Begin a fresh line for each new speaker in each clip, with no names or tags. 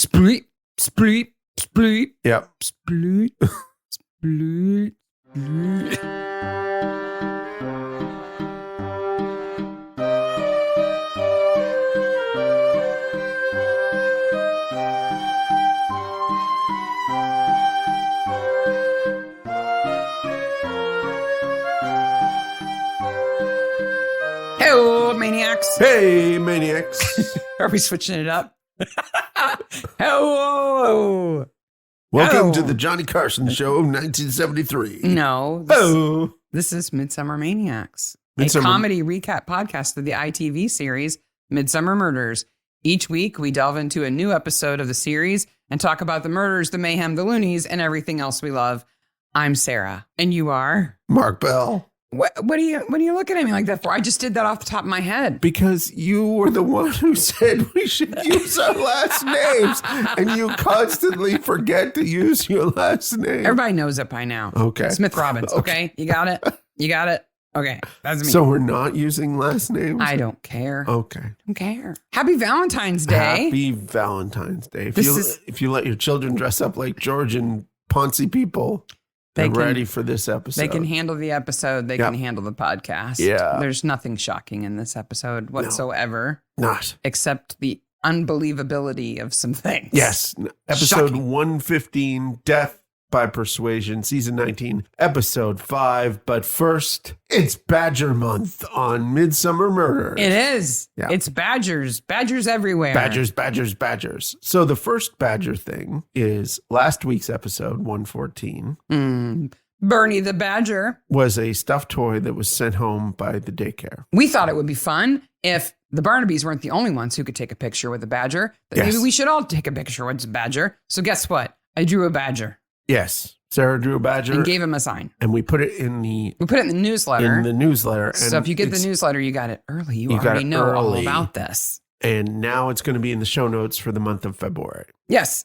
Spleet, spleet, spleet.
Yep.
Spleet, spleet, spleet. Hello, maniacs.
Hey, maniacs.
Are we switching it up? Hello.
Welcome to the Johnny Carson Show, 1973.
No. This is Midsomer Maniacs, a comedy recap podcast of the ITV series Midsomer Murders. Each week, we delve into a new episode of the series and talk about the murders, the mayhem, the loonies, and everything else we love. I'm Sarah, and you are?
Mark Bell.
What are you looking at me like that for? I just did that off the top of my head.
Because you were the one who said we should use our last names, and you constantly forget to use your last name.
Everybody knows it by now.
Okay.
Smith Robbins, okay? You got it? You got it? Okay, that's me.
So we're not using last names?
I don't care.
Okay.
I don't care. Happy Valentine's Day.
Happy Valentine's Day. If you let your children dress up like Georgian Ponzi people, they're ready for this episode.
They can handle the episode. They can handle the podcast.
Yeah.
There's nothing shocking in this episode whatsoever.
No, not.
Except the unbelievability of some things.
Yes. Episode
Shocking.
115, Death by Persuasion, Season 19, Episode 5. But first, it's Badger Month on Midsomer Murders.
It is.
Yeah.
It's badgers. Badgers everywhere.
Badgers, badgers, badgers. So the first badger thing is last week's episode, 114.
Bernie the Badger.
Was a stuffed toy that was sent home by the daycare.
We thought it would be fun if the Barnabys weren't the only ones who could take a picture with a badger. That
Yes.
Maybe we should all take a picture with a badger. So guess what? I drew a badger
Yes. Sarah drew a badger.
and gave him a sign.
And we put it in the
We put it in the newsletter.
And
So if you get the newsletter, you got it early. You
got
already
it
know all
early.
about this.
And now it's going to be in the show notes for the month of February.
Yes.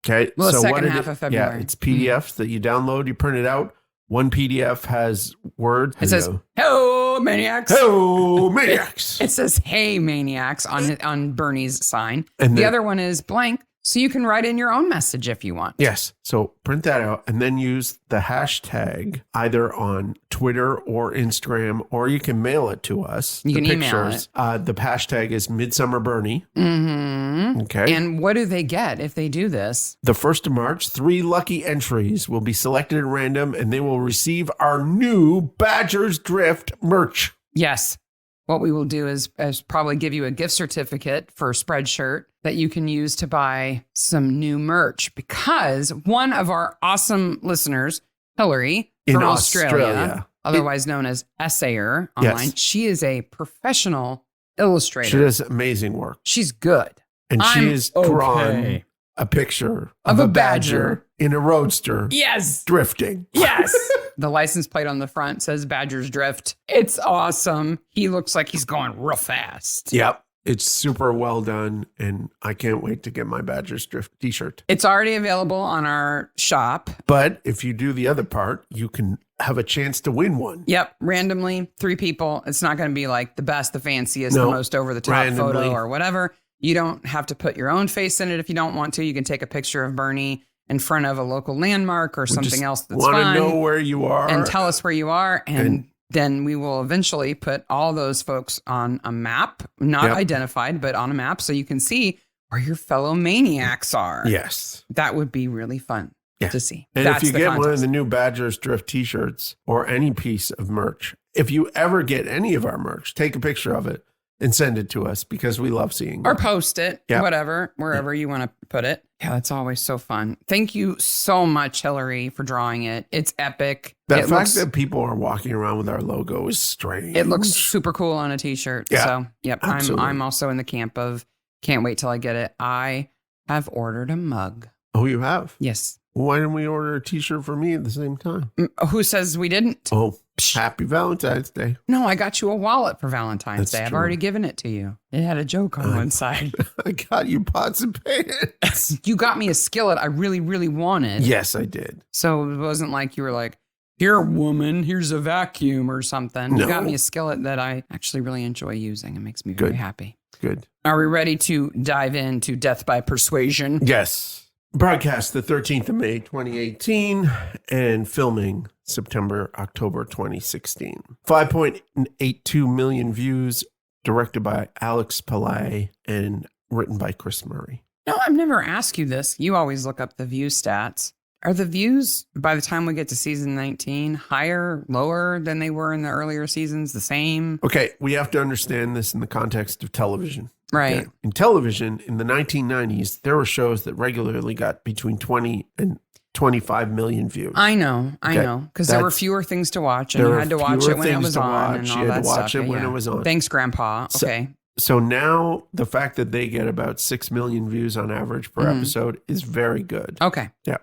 Okay.
Well, the
so
second
what
half of February.
Yeah, it's PDFs that you download, you print it out. One PDF has words.
It says, "Hello, maniacs."
"Hello, maniacs."
It says, "Hey, maniacs" on Bernie's sign.
And
the
then-
other one is blank, so you can write in your own message if you want.
Yes. So print that out and then use the hashtag either on Twitter or Instagram, or you can mail it to us.
You
the
can email
pictures. The hashtag is Midsomer Bernie.
Mm-hmm.
Okay.
And what do they get if they do this?
The 1st of March, 3 lucky entries will be selected at random, and they will receive our new Badger's Drift merch.
Yes. What we will do is probably give you a gift certificate for a Spreadshirt that you can use to buy some new merch, because one of our awesome listeners, Hillary from Australia, otherwise known as Essayer online,
Yes.
she is a professional illustrator.
She does amazing work.
She's good.
And she
I'm
has drawn
okay.
a picture
Of
of
a
a badger in a roadster
Yes.
drifting.
Yes. The license plate on the front says Badger's Drift. It's awesome. He looks like he's going real fast.
Yep. It's super well done, and I can't wait to get my Badger's Drift t-shirt.
It's already available on our shop.
But if you do the other part, you can have a chance to win one.
Yep. Randomly, 3 people. It's not going to be like the best, the fanciest,
No,
the most over the top
randomly.
photo or whatever. You don't have to put your own face in it if you don't want to. You can take a picture of Bernie in front of a local landmark or something else that's
want
fun.
to know where you are.
And tell us where you are. And then we will eventually put all those folks on a map, not identified, but on a map, so you can see where your fellow maniacs are.
Yes.
That would be really fun to see.
And
That's
if you
the
get one of
contest.
the new Badger's Drift t-shirts or any piece of merch, if you ever get any of our merch, take a picture of it and send it to us, because we love seeing
Or
it.
post it,
Yeah.
whatever, wherever you want to put it. Yeah, it's always so fun. Thank you so much, Hillary, for drawing it. It's epic.
The
It
fact
looks,
that people are walking around with our logo is strange.
it looks super cool on a t-shirt.
Yeah,
So, yep,
absolutely.
I'm also in the camp of can't wait till I get it. I have ordered a mug.
Oh, you have?
Yes.
Why didn't we order a t-shirt for me at the same time?
Who says we didn't?
Oh, happy Valentine's Day.
No, I got you a wallet for Valentine's
That's
Day. I've
true.
already given it to you. It had a joke on one side.
I got you pots and pans.
You got me a skillet I really, really wanted.
Yes, I did.
So it wasn't like you were like, here, woman, here's a vacuum or something.
No.
You got me a skillet that I actually really enjoy using. It makes me very
Good.
happy.
good.
Are we ready to dive into Death by Persuasion?
Yes. Broadcast the 13th of May, 2018, and filming October 2016. 5.82 million views, directed by Alex Pillay and written by Chris Murray.
No, I've never asked you this. You always look up the view stats. Are the views, by the time we get to season 19, higher, lower than they were in the earlier seasons, the same?
Okay, we have to understand this in the context of television.
Right.
Okay? In television, in the 1990s, there were shows that regularly got between 20 and 25 million views.
I know. Because there were fewer things to watch, and you had to watch it when it was on, and all that stuff. You had to watch it when it was on. Thanks, Grandpa. Okay.
So now the fact that they get about 6 million views on average per episode is very good.
Okay.
Yeah.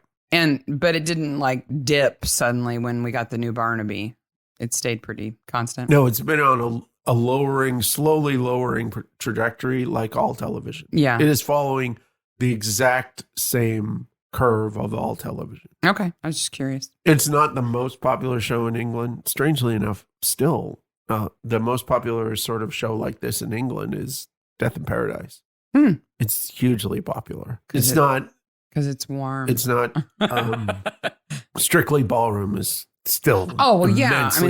But it didn't like dip suddenly when we got the new Barnaby. It stayed pretty constant.
No, it's been on a slowly lowering trajectory like all television.
Yeah.
It is following the exact same curve of all television.
Okay. I was just curious.
It's not the most popular show in England. Strangely enough, still, the most popular sort of show like this in England is Death in Paradise. It's hugely popular. It's not...
Because it's warm.
It's not Strictly Ballroom is still
I mean,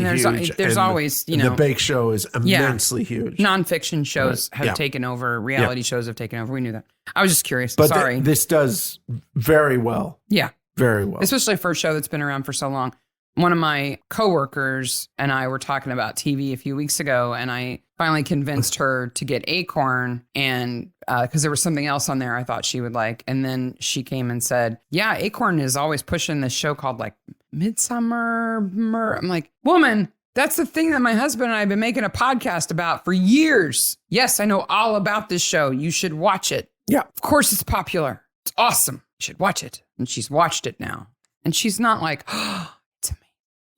there's
and
always,
the Bake Show is immensely huge.
Nonfiction shows have taken over. Reality shows have taken over. We knew that. I was just curious.
But
Sorry.
This does very well.
Yeah.
Very well.
Especially for a show that's been around for so long. One of my coworkers and I were talking about TV a few weeks ago, and I finally convinced her to get Acorn, and because there was something else on there I thought she would like. And then she came and said, yeah, Acorn is always pushing this show called like Midsomer. I'm like, woman, that's the thing that my husband and I have been making a podcast about for years. Yes, I know all about this show. You should watch it.
Yeah.
Of course it's popular. It's awesome. You should watch it. And she's watched it now. And she's not like, oh, it's amazing.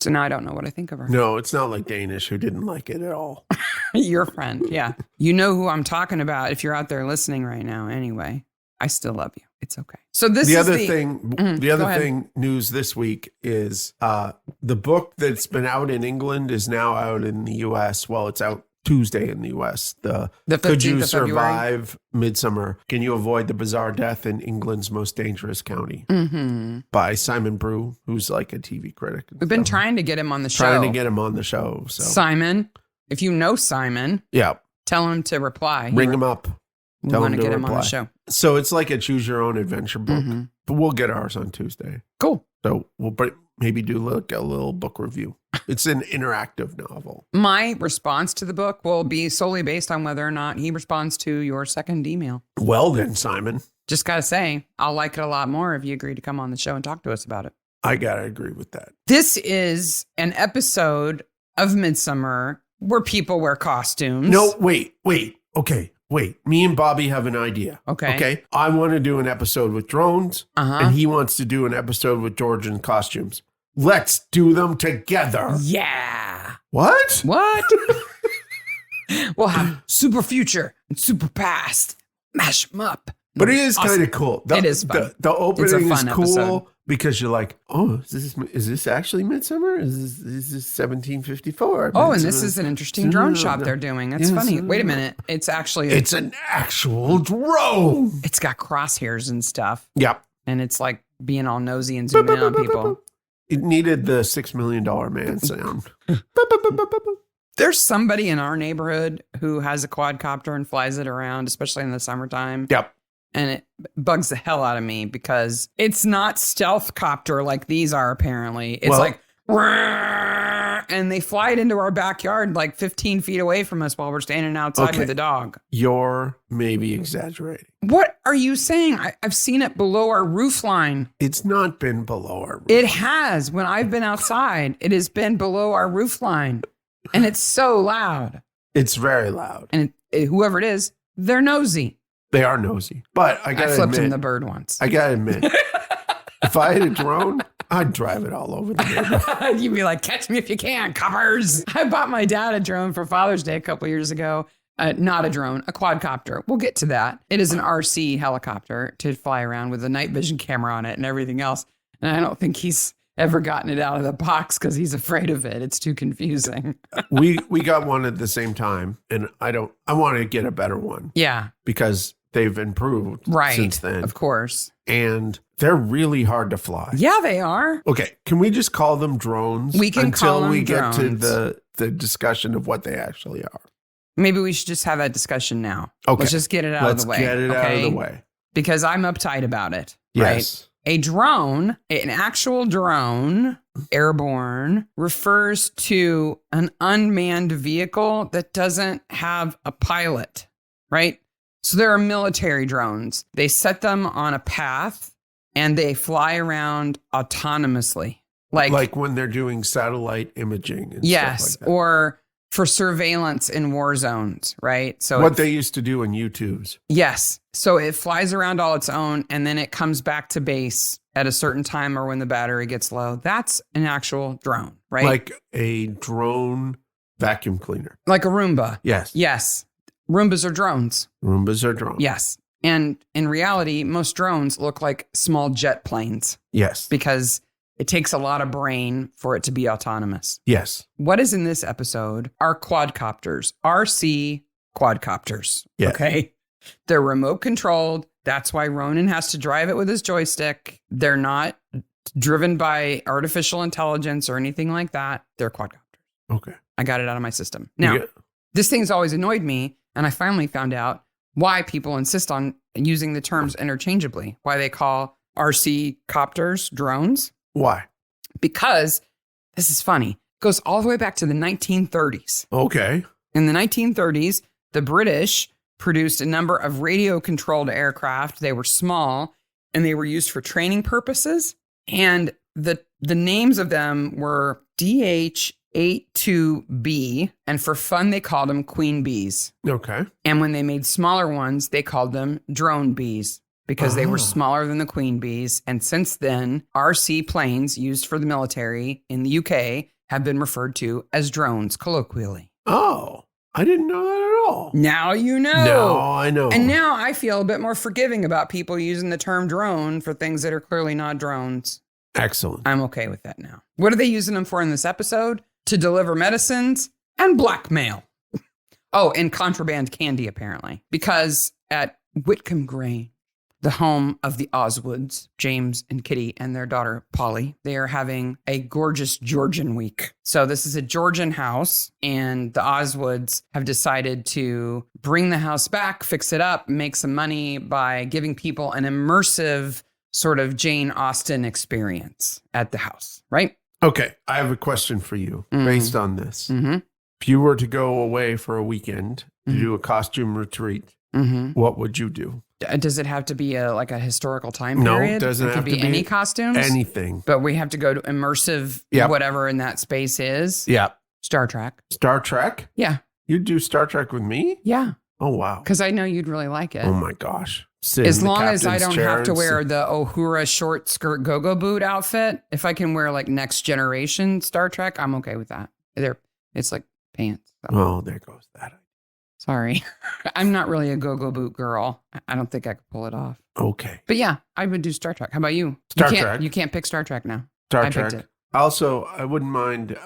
So now I don't know what I think of her.
No, it's not like Danish, who didn't like it at all.
Your friend, yeah. You know who I'm talking about if you're out there listening right now. Anyway, I still love you. It's okay. So the
other thing news this week is the book that's been out in England is now out in the U.S. Well, it's out Tuesday in the U.S. The Could You Survive Midsomer? Can You Avoid the Bizarre Death in England's Most Dangerous County? By Simon Brew, who's like a TV critic.
We've been trying to get him on the show. So Simon, if you know Simon, tell him to reply.
Ring him up.
We want to get him on the show.
So it's like a choose your own adventure book, but we'll get ours on Tuesday.
Cool.
So we'll maybe do a little book review. It's an interactive novel.
My response to the book will be solely based on whether or not he responds to your second email.
Well then, Simon.
Just got to say, I'll like it a lot more if you agree to come on the show and talk to us about it.
I got to agree with that.
This is an episode of Midsomer where people wear costumes.
No, wait. Okay. Wait, me and Bobby have an idea.
Okay.
I want to do an episode with drones, and he wants to do an episode with Georgian costumes. Let's do them together.
Yeah.
What?
We'll have super future and super past. Mash them up.
But it is kind of cool.
It is fun.
The opening is cool
episode.
because you're like, oh, is this actually Midsomer? Is this 1754?
Oh, and this is an interesting drone shot they're doing. That's funny. Wait a minute. It's actually...
It's an actual drone.
It's got crosshairs and stuff.
Yep.
And it's like being all nosy and zooming in on people.
It needed the $6 million man sound.
There's somebody in our neighborhood who has a quadcopter and flies it around, especially in the summertime.
Yep.
And it bugs the hell out of me because it's not stealth copter like these are, apparently. It's like, and they fly it into our backyard like 15 feet away from us while we're standing outside with the dog.
You're maybe exaggerating.
What are you saying? I've seen it below our roof line.
It's not been below our roof
line. It has. When I've been outside, it has been below our roof line. And it's so loud.
It's very loud.
And whoever it is, they're nosy.
They are nosy. But I
flipped him the bird once.
I got to admit, if I had a drone, I'd drive it all over the neighborhood.
You'd be like, catch me if you can, coppers. I bought my dad a drone for Father's Day a couple years ago. Not a drone, a quadcopter. We'll get to that. It is an RC helicopter to fly around with a night vision camera on it and everything else. And I don't think he's ever gotten it out of the box because he's afraid of it. It's too confusing.
we got one at the same time, and I want to get a better one.
Yeah.
Because they've improved since then.
Of course.
And they're really hard to fly.
Yeah, they are.
Okay. Can we just call them drones?
We can call them drones.
Until we get to the discussion of what they actually are. Maybe
we should just have that discussion now.
Okay.
Let's just get it out of the way.
Let's get it out of the way.
Because I'm uptight about it.
Yes.
Right? A drone, an actual drone, airborne, refers to an unmanned vehicle that doesn't have a pilot, right? So there are military drones. They set them on a path and they fly around autonomously.
Like when they're doing satellite imaging and stuff like that.
Or for surveillance in war zones, right? So
what they used to do in U-2s.
Yes. So it flies around all its own and then it comes back to base at a certain time or when the battery gets low. That's an actual drone, right?
Like a drone vacuum cleaner.
Like a Roomba.
Yes.
Yes. Roombas are drones.
Roombas are drones.
Yes. And in reality, most drones look like small jet planes.
Yes.
Because it takes a lot of brain for it to be autonomous.
Yes.
What is in this episode are quadcopters, RC quadcopters.
Yes.
Okay. They're remote controlled. That's why Ronan has to drive it with his joystick. They're not driven by artificial intelligence or anything like that. They're quadcopters.
Okay.
I got it out of my system. Now, this thing's always annoyed me. And I finally found out why people insist on using the terms interchangeably, why they call RC copters drones.
Why?
Because this is funny. It goes all the way back to the 1930s.
Okay.
In the 1930s, the British produced a number of radio-controlled aircraft. They were small, and they were used for training purposes. And the names of them were DH-82B, and for fun, they called them Queen Bees.
Okay.
And when they made smaller ones, they called them Drone Bees, because they were smaller than the Queen Bees. And since then, RC planes used for the military in the UK have been referred to as drones, colloquially.
Oh, I didn't know that at all.
Now you know.
Now I know.
And now I feel a bit more forgiving about people using the term drone for things that are clearly not drones.
Excellent.
I'm okay with that now. What are they using them for in this episode? To deliver medicines and blackmail. Oh, and contraband candy, apparently. Because at Whitcomb Grange, the home of the Oswoods, James and Kitty and their daughter, Polly, they are having a gorgeous Georgian week. So this is a Georgian house, and the Oswoods have decided to bring the house back, fix it up, make some money by giving people an immersive sort of Jane Austen experience at the house, right?
Okay, I have a question for you based on this. Mm-hmm. If you were to go away for a weekend to do a costume retreat, what would you do?
Does it have to be a historical time period?
No, it doesn't have to be
any costumes.
Anything.
But we have to go to immersive whatever in that space is.
Yeah.
Star Trek.
Star Trek?
Yeah.
You'd do Star Trek with me?
Yeah.
Oh, wow.
Because I know you'd really like it.
Oh, my gosh.
As long as I don't have to wear the Uhura short skirt go-go boot outfit, if I can wear Next Generation Star Trek, I'm okay with that. It's like pants.
So. Oh, there goes that.
Sorry. I'm not really a go-go boot girl. I don't think I could pull it off.
Okay.
But yeah, I would do Star Trek. How about you?
Star Trek.
You can't pick Star Trek now.
Star Trek. Picked it. Also, I wouldn't mind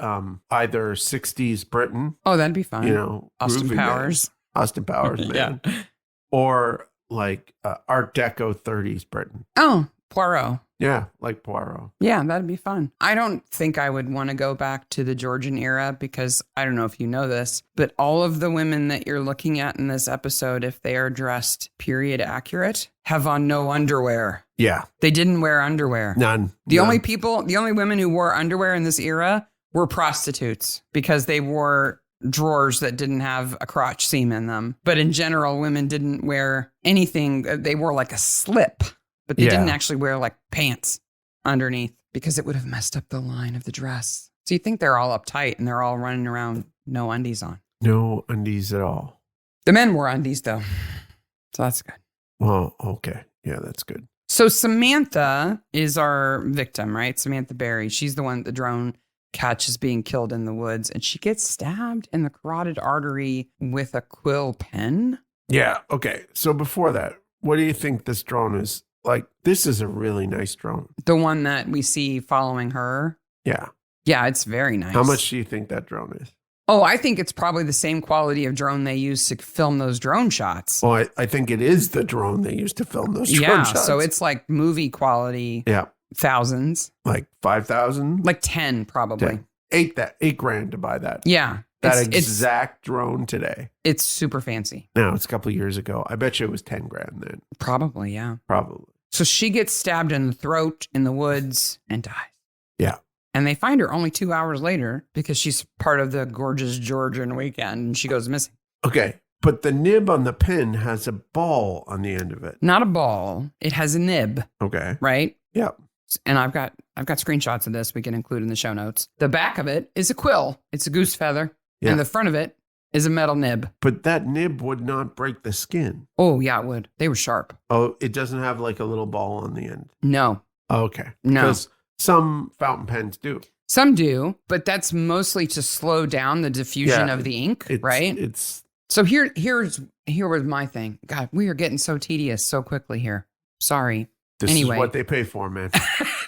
either 60s Britain.
Oh, that'd be fun.
Austin
Powers.
Austin Powers, man. Yeah. Or Art Deco 30s Britain.
Oh, Poirot.
Yeah, like Poirot.
Yeah, that'd be fun. I don't think I would want to go back to the Georgian era because I don't know if you know this, but all of the women that you're looking at in this episode, if they are dressed period accurate, have on no underwear.
Yeah.
They didn't wear underwear.
None.
The only women who wore underwear in this era were prostitutes because they wore drawers that didn't have a crotch seam in them. But in general, women didn't wear anything. They wore a slip. But they didn't actually wear pants underneath because it would have messed up the line of the dress. So you think they're all uptight and they're all running around no undies on.
No undies at all.
The men wore undies though. So that's good.
Well, okay. Yeah, that's good.
So Samantha is our victim, right? Samantha Berry. She's the one the drone catches being killed in the woods. And she gets stabbed in the carotid artery with a quill pen.
Yeah. Okay. So before that, what do you think this drone is like, this is a really nice drone.
The one that we see following her?
Yeah.
Yeah, it's very nice.
How much do you think that drone is?
Oh, I think it's probably the same quality of drone they use to film those drone shots.
Well, I think it is the drone they used to film those drone shots.
So it's like movie quality.
Yeah.
Thousands.
Like 5,000?
Like 10, probably.
10. $8,000 to buy that.
Yeah.
That exact drone today.
It's super fancy.
No, it's a couple of years ago. I bet you it was $10,000 then.
Probably, yeah.
Probably.
So she gets stabbed in the throat in the woods and dies.
Yeah.
And they find her only 2 hours later because she's part of the gorgeous Georgian weekend and she goes missing.
Okay. But the nib on the pen has a ball on the end of it.
Not a ball. It has a nib.
Okay.
Right?
Yeah.
And I've got screenshots of this we can include in the show notes. The back of it is a quill. It's a goose feather. Yeah. And the front of it is a metal nib.
But that nib would not break the skin.
Oh, yeah, it would. They were sharp.
Oh, it doesn't have like a little ball on the end?
No.
Okay.
No.
Because some fountain pens do.
Some do, but that's mostly to slow down the diffusion of the ink, right? So here was my thing. God, we are getting so tedious so quickly here. Sorry.
This is what they pay for, man.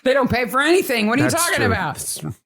They don't pay for anything. What are you talking about?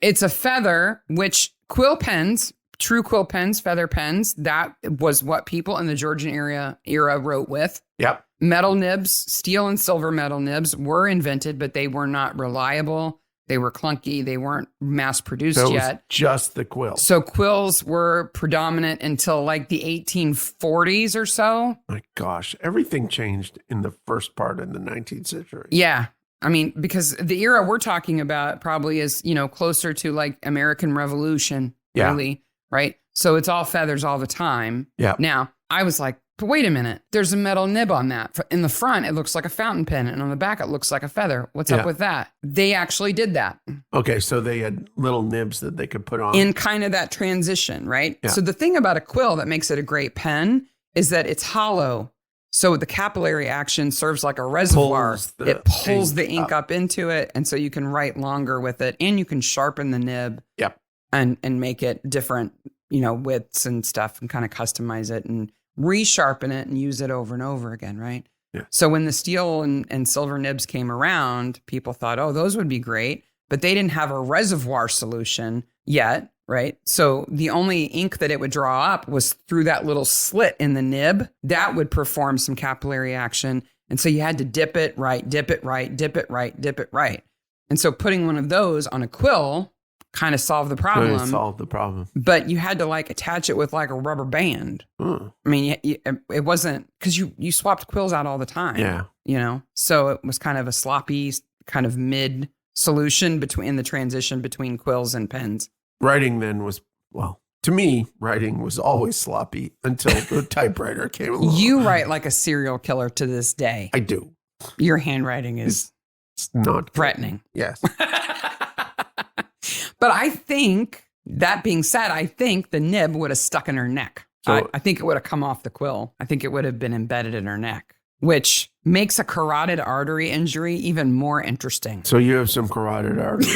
It's a feather, which quill pens, true quill pens, feather pens, that was what people in the Georgian era wrote with.
Yep.
Metal nibs, steel and silver metal nibs were invented, but they were not reliable. They were clunky. They weren't mass produced yet.
Was just the quill.
So quills were predominant until like the 1840s or so.
My gosh, everything changed in the first part of the 19th century.
Yeah. I mean, because the era we're talking about probably is, closer to like American Revolution, really, right? So it's all feathers all the time.
Yeah.
Now, I was like, but wait a minute, there's a metal nib on that. In the front, it looks like a fountain pen, and on the back, it looks like a feather. What's up with that? They actually did that.
Okay, so they had little nibs that they could put on.
In kind of that transition, right?
Yeah.
So the thing about a quill that makes it a great pen is that it's hollow. So the capillary action serves like a reservoir. It pulls the ink up into it, and so you can write longer with it, and you can sharpen the nib and make it different, widths and stuff, and kind of customize it and resharpen it and use it over and over again, right?
Yeah.
So when the steel and silver nibs came around, people thought, oh, those would be great, but they didn't have a reservoir solution yet, right? So the only ink that it would draw up was through that little slit in the nib. That would perform some capillary action. And so you had to dip it right, dip it right, dip it right, dip it right. And so putting one of those on a quill kind of solved the problem. But you had to like attach it with like a rubber band. I mean, it wasn't because you swapped quills out all the time.
Yeah.
So it was kind of a sloppy kind of mid solution in the transition between quills and pens.
Writing then was, to me, writing was always sloppy until the typewriter came along.
You write like a serial killer to this day.
I do.
Your handwriting is
not
threatening.
Yes.
But I think, that being said, I think the nib would have stuck in her neck. So, I think it would have come off the quill. I think it would have been embedded in her neck, which makes a carotid artery injury even more interesting.
So you have some carotid artery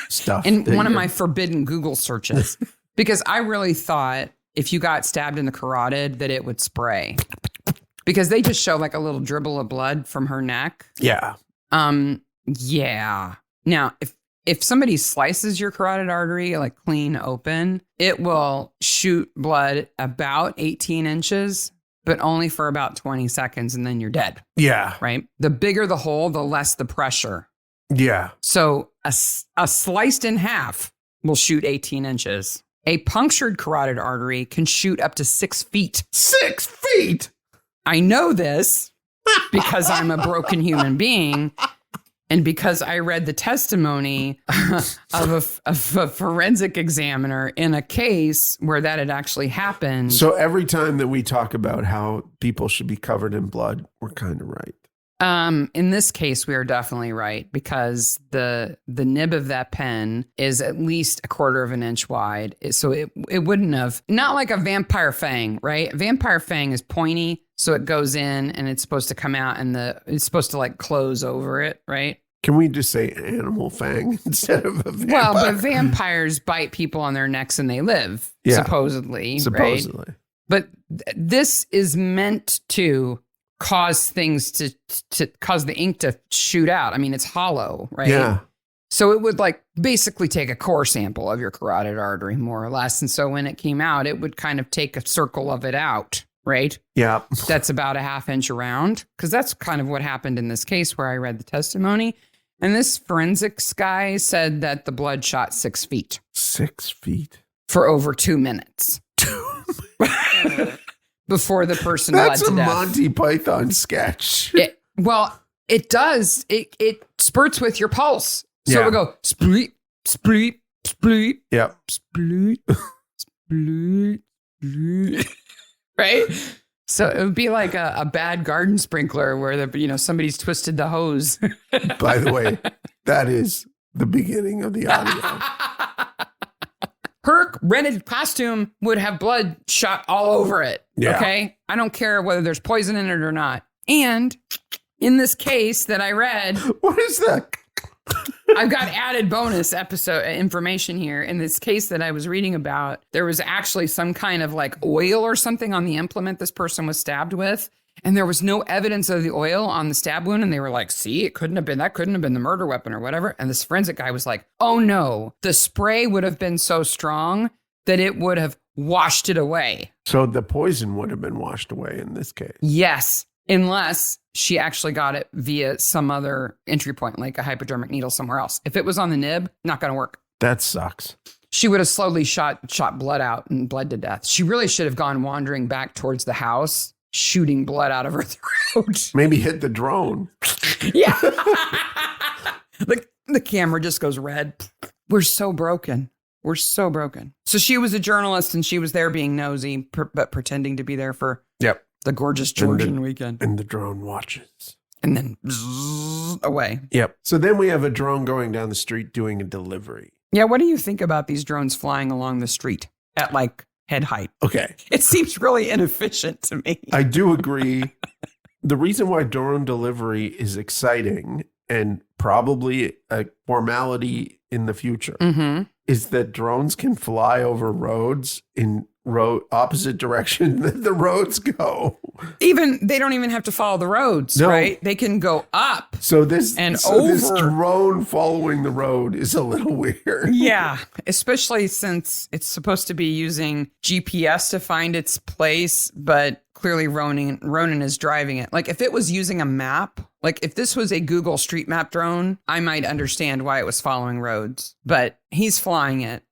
stuff.
In one of my forbidden Google searches, because I really thought if you got stabbed in the carotid that it would spray. Because they just show like a little dribble of blood from her neck.
Yeah.
Yeah. Now, if somebody slices your carotid artery, like clean open, it will shoot blood about 18 inches, but only for about 20 seconds, and then you're dead.
Yeah.
Right? The bigger the hole, the less the pressure.
Yeah.
So a sliced in half will shoot 18 inches. A punctured carotid artery can shoot up to 6 feet.
6 feet?
I know this because I'm a broken human being. And because I read the testimony of a forensic examiner in a case where that had actually happened.
So every time that we talk about how people should be covered in blood, we're kind of right.
In this case, we are definitely right because the nib of that pen is at least 1/4 of an inch wide. So it wouldn't have, not like a vampire fang, right? A vampire fang is pointy, so it goes in and it's supposed to come out and it's supposed to like close over it, right?
Can we just say animal fang instead of a vampire?
Well, but vampires bite people on their necks and they live, supposedly.
Supposedly.
Right? But this is meant to cause things to cause the ink to shoot out. I mean, it's hollow, right?
Yeah.
So it would like basically take a core sample of your carotid artery, more or less. And so when it came out, it would kind of take a circle of it out, right?
Yeah.
That's about a half inch around, because that's kind of what happened in this case where I read the testimony. And this forensics guy said that the blood shot 6 feet.
6 feet.
For over 2 minutes. Before the person bled to death.
That's a Monty Python sketch.
It does. It spurts with your pulse. So it would go spleet, spleet, spleet.
Yep.
Spleet, spleet, spleet. Right? So it would be like a bad garden sprinkler where somebody's twisted the hose.
By the way, that is the beginning of the audio.
Her rented costume would have blood shot all over it.
Yeah.
Okay? I don't care whether there's poison in it or not. And in this case that I read...
What is that?
I've got added bonus episode information here. In this case that I was reading about, there was actually some kind of like oil or something on the implement this person was stabbed with. And there was no evidence of the oil on the stab wound. And they were like, see, that couldn't have been the murder weapon or whatever. And this forensic guy was like, oh no, the spray would have been so strong that it would have washed it away.
So the poison would have been washed away in this case.
Yes. Unless she actually got it via some other entry point, like a hypodermic needle somewhere else. If it was on the nib, not going to work.
That sucks.
She would have slowly shot blood out and bled to death. She really should have gone wandering back towards the house, shooting blood out of her throat.
Maybe hit the drone.
Yeah. The camera just goes red. We're so broken. We're so broken. So she was a journalist and she was there being nosy, but pretending to be there for the gorgeous Georgian weekend.
And the drone watches.
And then bzzz, away.
Yep. So then we have a drone going down the street doing a delivery.
Yeah, what do you think about these drones flying along the street at like head height?
Okay.
It seems really inefficient to me.
I do agree. The reason why drone delivery is exciting and probably a formality in the future is that drones can fly over roads in opposite direction that the roads go. They don't even have to follow the roads, right? They can go up. So this drone following the road is a little weird.
Yeah, especially since it's supposed to be using GPS to find its place, but clearly Ronan is driving it. Like if it was using a map, like if this was a Google Street Map drone, I might understand why it was following roads, but he's flying it.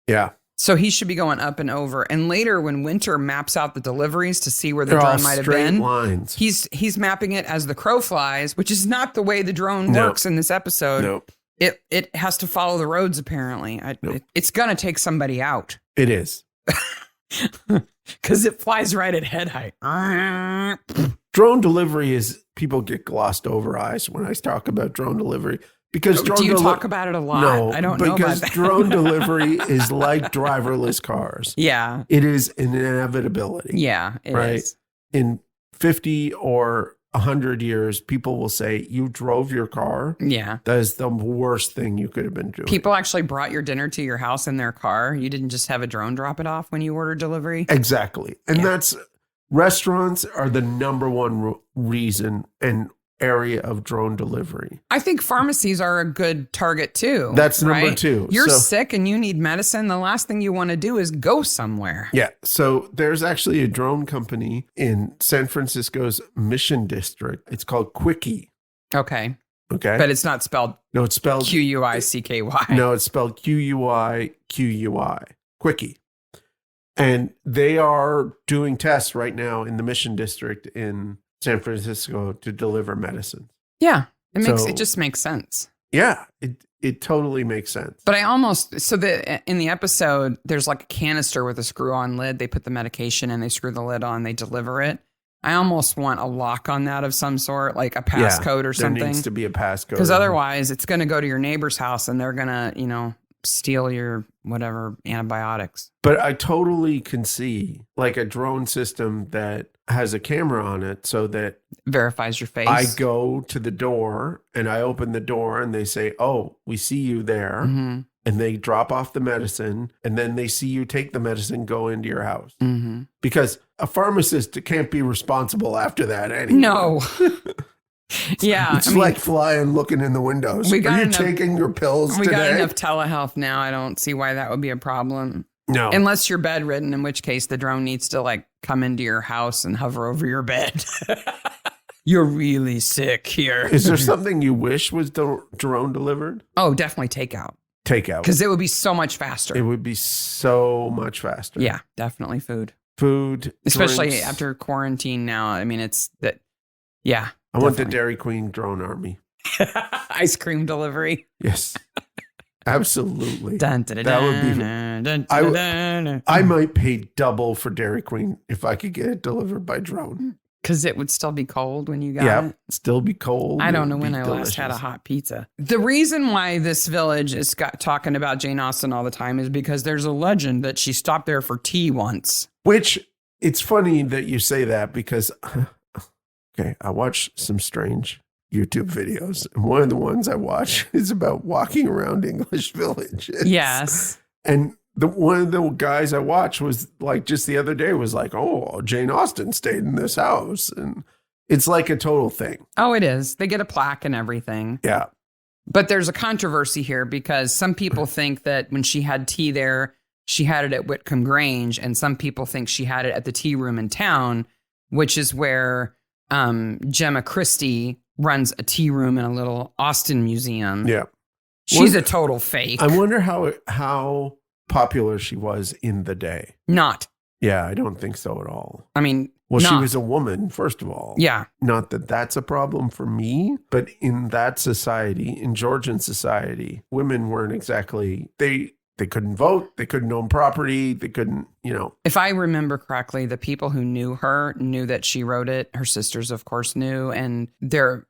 Yeah.
So he should be going up and over. And later when Winter maps out the deliveries to see where the drone might have been,
lines.
He's mapping it as the crow flies, which is not the way the drone works in this episode.
Nope.
It has to follow the roads, apparently. It's going to take somebody out.
It is.
Because it flies right at head height.
Drone delivery is, people get glossed over eyes when I talk about drone delivery. Because
do you talk about it a lot?
No,
I don't know about that.
Because drone delivery is like driverless cars.
Yeah.
It is an inevitability.
Yeah, it is.
In 50 or 100 years, people will say, you drove your car?
Yeah.
That is the worst thing you could have been doing.
People actually brought your dinner to your house in their car. You didn't just have a drone drop it off when you ordered delivery?
Exactly. And restaurants are the number one reason and area of drone delivery.
I think pharmacies are a good target too.
That's number two.
You're sick and you need medicine. The last thing you want to do is go somewhere.
Yeah. So there's actually a drone company in San Francisco's Mission District. It's called Quickie.
Okay.
Okay.
But it's not spelled.
No, it's spelled
Quicky.
No, it's spelled Quiqui. Quickie. And they are doing tests right now in the Mission District in San Francisco to deliver medicine.
Yeah, it just makes sense.
Yeah, it totally makes sense.
But in the episode, there's like a canister with a screw-on lid. They put the medication and they screw the lid on. They deliver it. I almost want a lock on that of some sort, like a passcode or something.
There needs to be a passcode.
Because otherwise, it's going to go to your neighbor's house and they're going to, steal your whatever antibiotics.
But I totally can see like a drone system that has a camera on it so that
verifies your face.
I go to the door and I open the door and they say, oh, we see you there.
Mm-hmm.
And they drop off the medicine and then they see you take the medicine, go into your house.
Mm-hmm.
Because a pharmacist can't be responsible after that anyway.
No. Yeah.
It's like flying, looking in the windows. Are you taking your pills today?
We got enough telehealth now. I don't see why that would be a problem.
No.
Unless you're bedridden, in which case the drone needs to like come into your house and hover over your bed. You're really sick here.
Is there something you wish was drone delivered?
Oh, definitely takeout.
Takeout.
Because it would be so much faster.
It would be so much faster.
Yeah, definitely food.
Food.
Especially
drinks.
After quarantine now. I mean, it's that. Yeah.
I want the Dairy Queen drone army.
Ice cream delivery.
Yes. Absolutely.
Dun, dun, dun,
That would be. I might pay double for Dairy Queen if I could get it delivered by drone.
Because it would still be cold when you got it?
Still be cold.
I don't know when I last had a hot pizza. The reason why this village is talking about Jane Austen all the time is because there's a legend that she stopped there for tea once.
Which, it's funny that you say that because, okay, I watch some strange YouTube videos. And one of the ones I watch is about walking around English villages.
Yes.
And one of the guys I watched was like, just the other day was like, oh, Jane Austen stayed in this house. And it's like a total thing.
Oh, it is. They get a plaque and everything.
Yeah.
But there's a controversy here because some people think that when she had tea there, she had it at Whitcomb Grange. And some people think she had it at the tea room in town, which is where Gemma Christie runs a tea room in a little Austen museum.
Yeah.
She's a total fake.
I wonder how popular she was in the day.
Not.
Yeah, I don't think so at all.
I mean,
she was a woman, first of all.
Yeah.
Not that that's a problem for me, but in that society, in Georgian society, women weren't exactly, they couldn't vote, they couldn't own property, they couldn't,
If I remember correctly, the people who knew her knew that she wrote it. Her sisters, of course, knew. And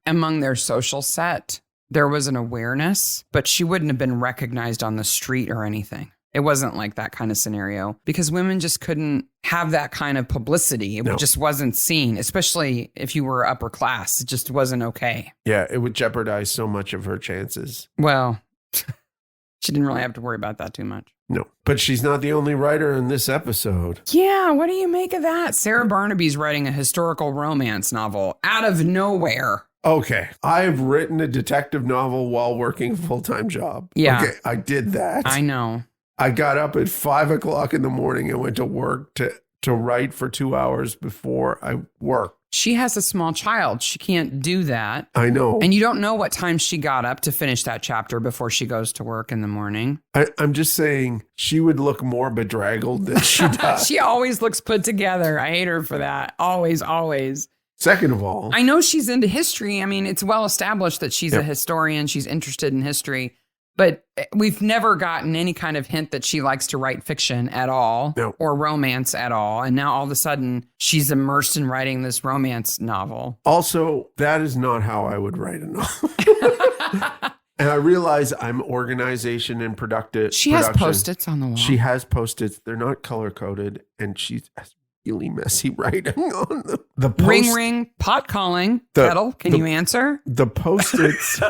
among their social set, there was an awareness, but she wouldn't have been recognized on the street or anything. It wasn't like that kind of scenario because women just couldn't have that kind of publicity. It just wasn't seen, especially if you were upper class. It just wasn't okay.
Yeah, it would jeopardize so much of her chances.
Well, she didn't really have to worry about that too much.
No, but she's not the only writer in this episode.
Yeah, what do you make of that? Sarah Barnaby's writing a historical romance novel out of nowhere.
Okay, I've written a detective novel while working a full-time job.
Yeah.
Okay, I did that.
I know.
I got up at 5 o'clock in the morning and went to work to write for 2 hours before I worked.
She has a small child. She can't do that.
I know.
And you don't know what time she got up to finish that chapter before she goes to work in the morning.
I'm just saying she would look more bedraggled than she does.
She always looks put together. I hate her for that. Always, always.
Second of all,
I know she's into history. I mean, it's well established that she's a historian. She's interested in history. But we've never gotten any kind of hint that she likes to write fiction at all or romance at all. And now all of a sudden she's immersed in writing this romance novel.
Also, that is not how I would write a novel. And I realize I'm organization and production.
She has Post-its on the wall.
She has Post-its. They're not color-coded. And she has really messy writing on the
ring, pot calling, kettle. Can you answer?
The Post-its.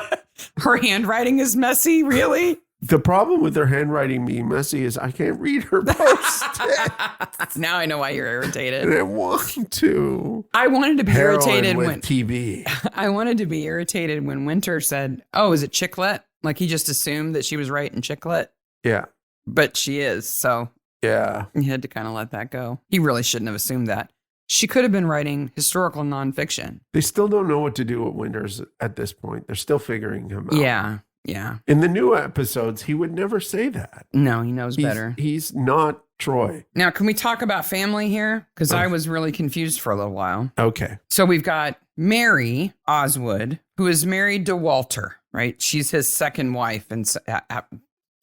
Her handwriting is messy, really?
The problem with her handwriting being messy is I can't read her Post-its.
Now I know why you're irritated.
And I want to.
I wanted to be irritated
when TV.
I wanted to be irritated when Winter said, "Oh, is it chiclet?" Like he just assumed that she was writing chiclet.
Yeah.
But she is, so
yeah.
He had to kind of let that go. He really shouldn't have assumed that. She could have been writing historical nonfiction.
They still don't know what to do with Winters at this point. They're still figuring him out.
Yeah.
In the new episodes, he would never say that.
No, he knows better.
He's not Troy.
Now, can we talk about family here? Because I was really confused for a little while.
Okay.
So we've got Mary Oswood, who is married to Walter, right? She's his second wife, and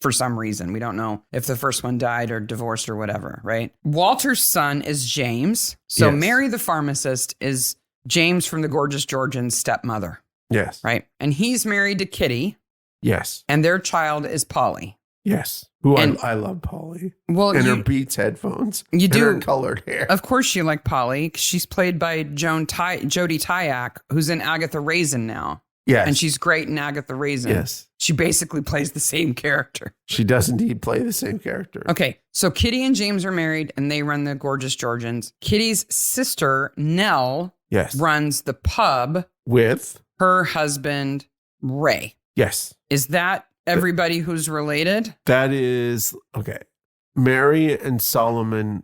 for some reason, we don't know if the first one died or divorced or whatever, right? Walter's son is James. So Mary the pharmacist is James from the Gorgeous Georgian's stepmother.
Yes.
Right? And he's married to Kitty.
Yes.
And their child is Polly.
Yes. I love Polly.
Well,
and her Beats headphones.
You do.
And her colored hair.
Of course you like Polly. She's played by Jodi Tyack, who's in Agatha Raisin now.
Yes.
And she's great in Agatha Raisin.
Yes.
She basically plays the same character.
She does indeed play the same character.
Okay, so Kitty and James are married, and they run the Gorgeous Georgians. Kitty's sister, Nell, runs the pub
with
her husband, Ray.
Yes.
Is that everybody who's related?
That is, okay. Mary and Solomon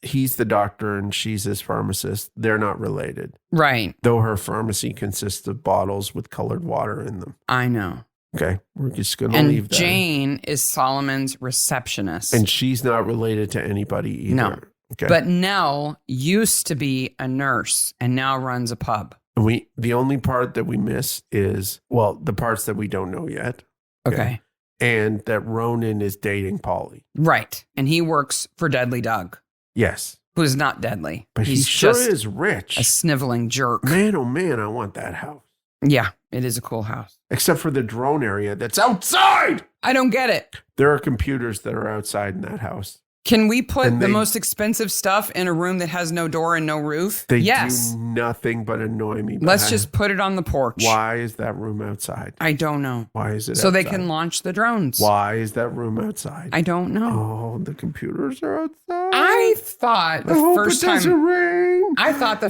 he's the doctor and she's his pharmacist. They're not related.
Right.
Though her pharmacy consists of bottles with colored water in them.
I know.
Okay. We're just going to leave that.
And Jane is Solomon's receptionist.
And she's not related to anybody either.
No.
Okay.
But Nell used to be a nurse and now runs a pub.
The only part that we miss is, the parts that we don't know yet.
Okay.
And that Ronan is dating Polly.
Right. And he works for Deadly Doug.
Yes.
Who is not deadly.
But he sure is rich.
A sniveling jerk.
Man, oh man, I want that house.
Yeah, it is a cool house.
Except for the drone area that's outside.
I don't get it.
There are computers that are outside in that house.
Can we put the most expensive stuff in a room that has no door and no roof?
They do nothing but annoy me.
Let's just put it on the porch.
Why is that room outside?
I don't know.
Why is it
so
outside?
They can launch the drones.
Why is that room outside?
I don't know.
Oh, the computers are outside.
I thought the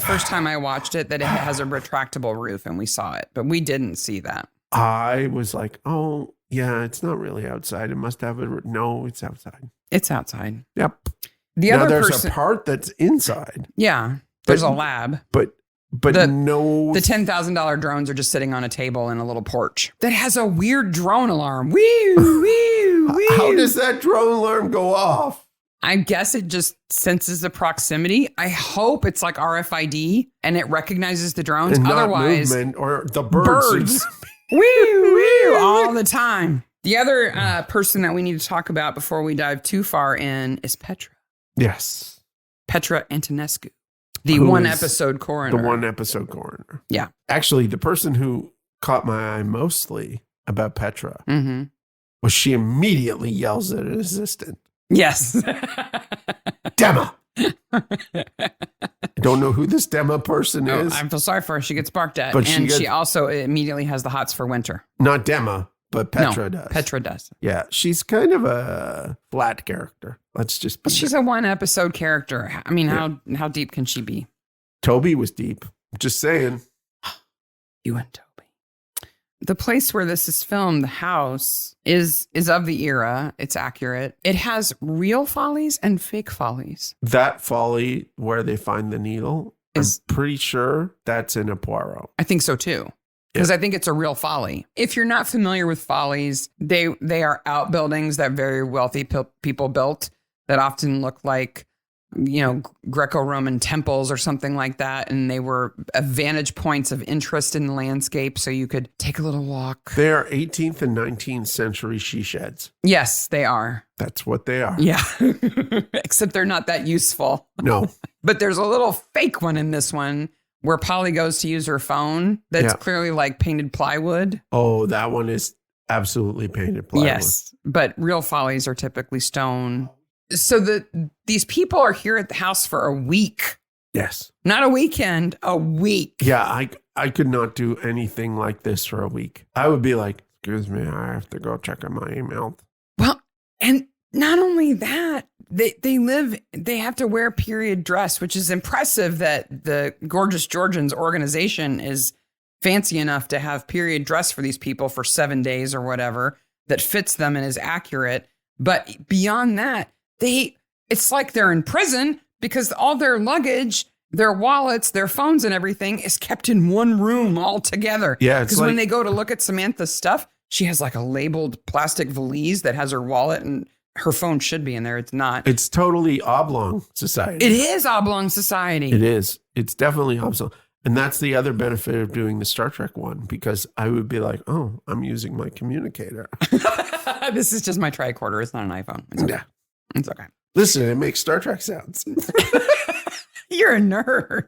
first time I watched it that it has a retractable roof and we saw it, but we didn't see that.
I was like, oh, yeah, it's not really outside. It must have no, it's outside.
It's outside.
Yep. There's a part that's inside.
Yeah. There's a lab.
But the
$10,000 drones are just sitting on a table in a little porch that has a weird drone alarm. Wee, wee, wee.
How does that drone alarm go off?
I guess it just senses the proximity. I hope it's like RFID and it recognizes the drones.
And
otherwise,
not movement or the birds.
Wee, wee, all the time. The other person that we need to talk about before we dive too far in is Petra.
Yes.
Petra Antonescu, the one-episode coroner.
The one-episode coroner.
Yeah.
Actually, the person who caught my eye mostly about Petra was she immediately yells at an assistant.
Yes.
Dema. I don't know who this Dema person is.
I feel sorry for her. She gets barked at.
But
she also immediately has the hots for winter.
Not Dema. But Petra does.
Petra does.
Yeah, she's kind of a flat character.
She's a one-episode character. I mean, how deep can she be?
Toby was deep. Just saying.
You and Toby. The place where this is filmed, the house, is of the era. It's accurate. It has real follies and fake follies.
That folly where they find the needle, I'm pretty sure that's in a Poirot.
I think so, too. Because I think it's a real folly. If you're not familiar with follies, they are outbuildings that very wealthy people built that often look like, Greco-Roman temples or something like that. And they were vantage points of interest in the landscape so you could take a little walk.
They are 18th and 19th century she sheds.
Yes, they are.
That's what they are.
Yeah. Except they're not that useful.
No.
But there's a little fake one in this one where Polly goes to use her phone that's clearly like painted plywood.
Oh, that one is absolutely painted plywood.
Yes, but real follies are typically stone. So these people are here at the house for a week.
Yes.
Not a weekend, a week.
Yeah, I could not do anything like this for a week. I would be like, excuse me, I have to go check on my email.
Well, and not only that, they have to wear period dress, which is impressive that the Gorgeous Georgians organization is fancy enough to have period dress for these people for 7 days or whatever that fits them and is accurate. But beyond that, it's like they're in prison because all their luggage, their wallets, their phones and everything is kept in one room all together.
Yeah.
Because when they go to look at Samantha's stuff, she has like a labeled plastic valise that has her wallet and her phone should be in there. It's not.
It's totally oblong society.
It is oblong society.
It is. It's definitely oblong. And that's the other benefit of doing the Star Trek one, because I would be like, oh, I'm using my communicator.
This is just my tricorder. It's not an iPhone. It's okay.
Yeah.
It's okay.
Listen, it makes Star Trek sounds.
You're a nerd.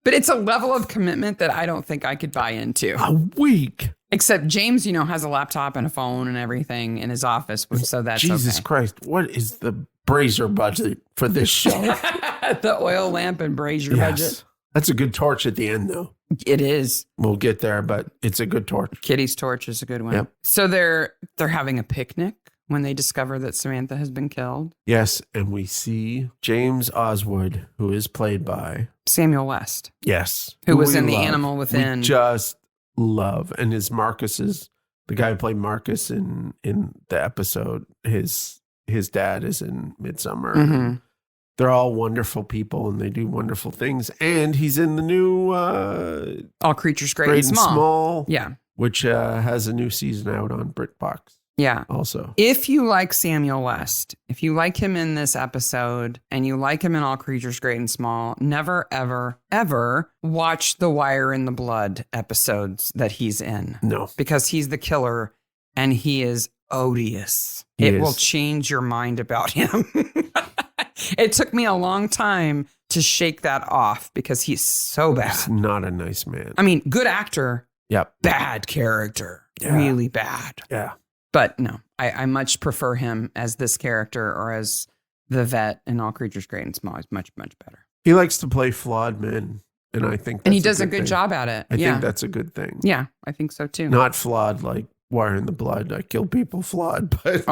But it's a level of commitment that I don't think I could buy into.
A week.
Except James, has a laptop and a phone and everything in his office, so that's
Jesus Christ, what is the brazier budget for this show?
The oil lamp and brazier budget.
That's a good torch at the end, though.
It is.
We'll get there, but it's a good torch.
Kitty's torch is a good one.
Yep.
So they're having a picnic when they discover that Samantha has been killed.
Yes, and we see James Oswood, who is played by
Samuel West.
Yes.
Who was in The Animal Within.
We just love. And his Marcus is the guy who played Marcus in the episode. His dad is in Midsomer.
Mm-hmm.
They're all wonderful people and they do wonderful things. And he's in the new
All Creatures Great and Small. Yeah.
Which has a new season out on BritBox.
Yeah.
Also.
If you like Samuel West, if you like him in this episode and you like him in All Creatures Great and Small, never, ever, ever watch the Wire in the Blood episodes that he's in.
No.
Because he's the killer and he is odious. It will change your mind about him. It took me a long time to shake that off because he's so bad.
He's not a nice man.
I mean, good actor.
Yep.
Bad character.
Yeah.
Really bad.
Yeah.
But no, I much prefer him as this character or as the vet in All Creatures Great and Small. He's much, much better.
He likes to play flawed men. And I think
he does a good job at it.
I think that's a good thing.
Yeah, I think so too.
Not flawed like Wire in the Blood. I kill people flawed, but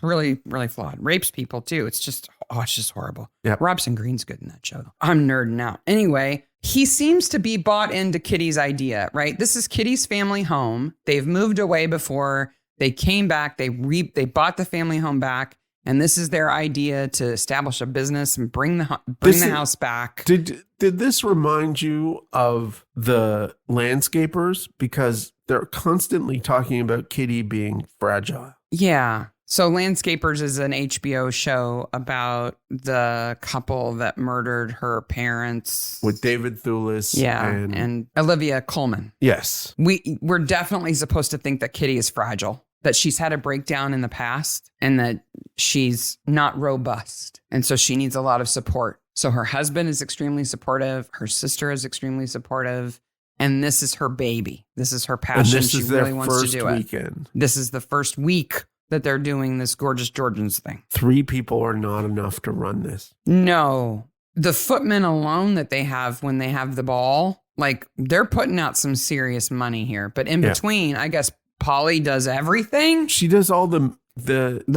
really, really flawed. Rapes people too. It's just horrible.
Yep.
Robson Green's good in that show. I'm nerding out. Anyway, he seems to be bought into Kitty's idea, right? This is Kitty's family home. They've moved away before. They came back. They bought the family home back. And this is their idea to establish a business and bring the house back.
Did this remind you of the Landscapers? Because they're constantly talking about Kitty being fragile.
Yeah. So Landscapers is an HBO show about the couple that murdered her parents.
With David Thewlis.
Yeah. And Olivia Colman.
Yes.
We're definitely supposed to think that Kitty is fragile, that she's had a breakdown in the past and that she's not robust. And so she needs a lot of support. So her husband is extremely supportive. Her sister is extremely supportive. And this is her baby. This is her passion.
And this
she
is
really
their
wants
first
to do
weekend.
This is the first week that they're doing this Gorgeous Georgians thing.
3 people are not enough to run this.
No. The footmen alone that they have when they have the ball, like they're putting out some serious money here. But in between, I guess Polly does everything.
She does all the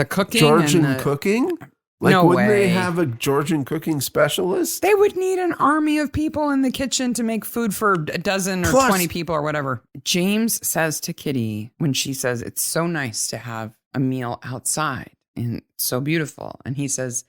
cooking,
Georgian cooking. Like,
no
wouldn't
way.
they have a Georgian cooking specialist?
They would need an army of people in the kitchen to make food for a dozen or 20 people or whatever. James says to Kitty when she says, it's so nice to have a meal outside and so beautiful. And he says,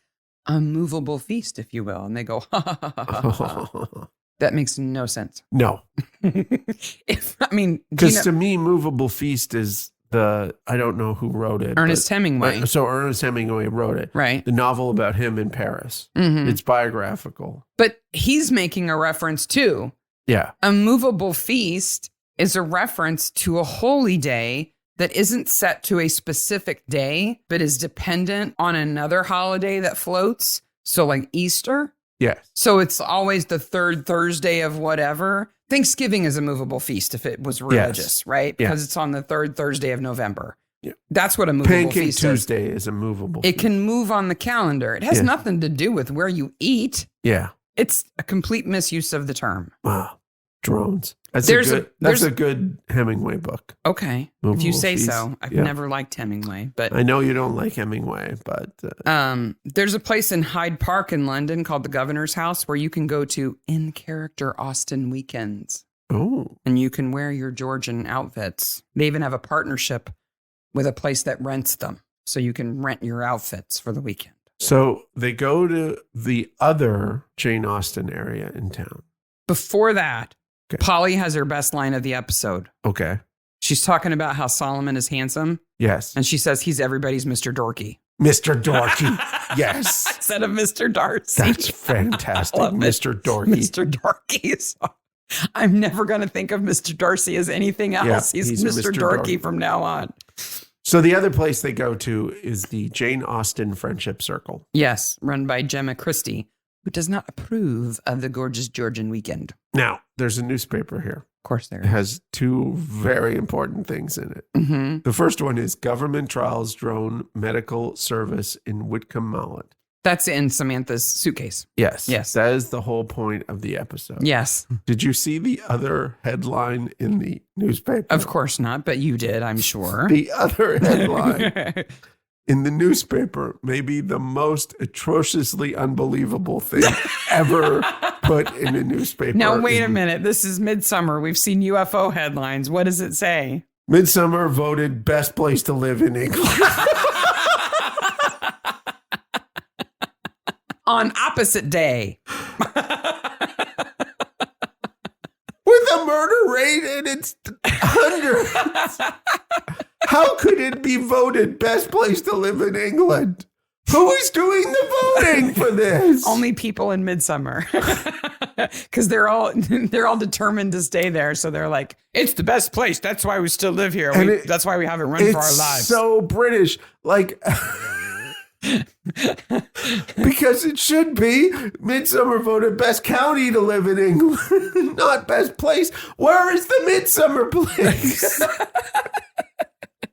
a movable feast, if you will. And they go, ha, ha, ha, ha, ha, ha. That makes no sense.
No.
Because
to me, movable feast is I don't know who wrote it.
Ernest Hemingway.
So Ernest Hemingway wrote it.
Right.
The novel about him in Paris.
Mm-hmm.
It's biographical.
But he's making a reference to.
Yeah.
A movable feast is a reference to a holy day that isn't set to a specific day, but is dependent on another holiday that floats. So like Easter.
Yes.
So it's always the third Thursday of whatever. Thanksgiving is a movable feast if it was religious, right? Because it's on the third Thursday of November. Yeah. That's what a movable feast is.
Pancake Tuesday is a movable feast.
It can move on the calendar. It has nothing to do with where you eat.
Yeah.
It's a complete misuse of the term.
Wow. Drones. That's a good Hemingway book.
Okay.
Movable
if you say
feast.
so. I've never liked Hemingway, but
I know you don't like Hemingway, but
there's a place in Hyde Park in London called the Governor's House where you can go to in-character Austen weekends.
Oh.
And you can wear your Georgian outfits. They even have a partnership with a place that rents them. So you can rent your outfits for the weekend.
So they go to the other Jane Austen area in town.
Before that, Polly has her best line of the episode.
Okay.
She's talking about how Solomon is handsome.
Yes.
And she says he's everybody's Mr. Dorkey.
Mr. Dorkey. Yes.
Instead of Mr. Darcy.
That's fantastic. Mr. Dorkey.
Mr. Dorkey. I'm never going to think of Mr. Darcy as anything else.
Yeah,
he's Mr. Dorkey from now on.
So the other place they go to is the Jane Austen Friendship Circle.
Yes, run by Gemma Christie, who does not approve of the Gorgeous Georgian weekend.
Now, there's a newspaper here.
Of course there is.
It has 2 very important things in it.
Mm-hmm.
The first one is Government Trials Drone Medical Service in Whitcomb Mallet.
That's in Samantha's suitcase.
Yes. That is the whole point of the episode.
Yes.
Did you see the other headline in the newspaper?
Of course not, but you did, I'm sure.
The other headline in the newspaper may be the most atrociously unbelievable thing ever put in a newspaper.
Now, wait a minute. This is Midsomer. We've seen UFO headlines. What does it say?
Midsomer voted best place to live in England.
On opposite day.
With a murder rate in its hundreds. How could it be voted best place to live in England? Who is doing the voting for this?
Only people in Midsomer. Because they're all determined to stay there. So they're like, it's the best place. That's why we still live here. That's why we haven't run for our lives.
It's so British. Like... because it should be Midsomer voted best county to live in England, not best place. Where is the Midsomer place?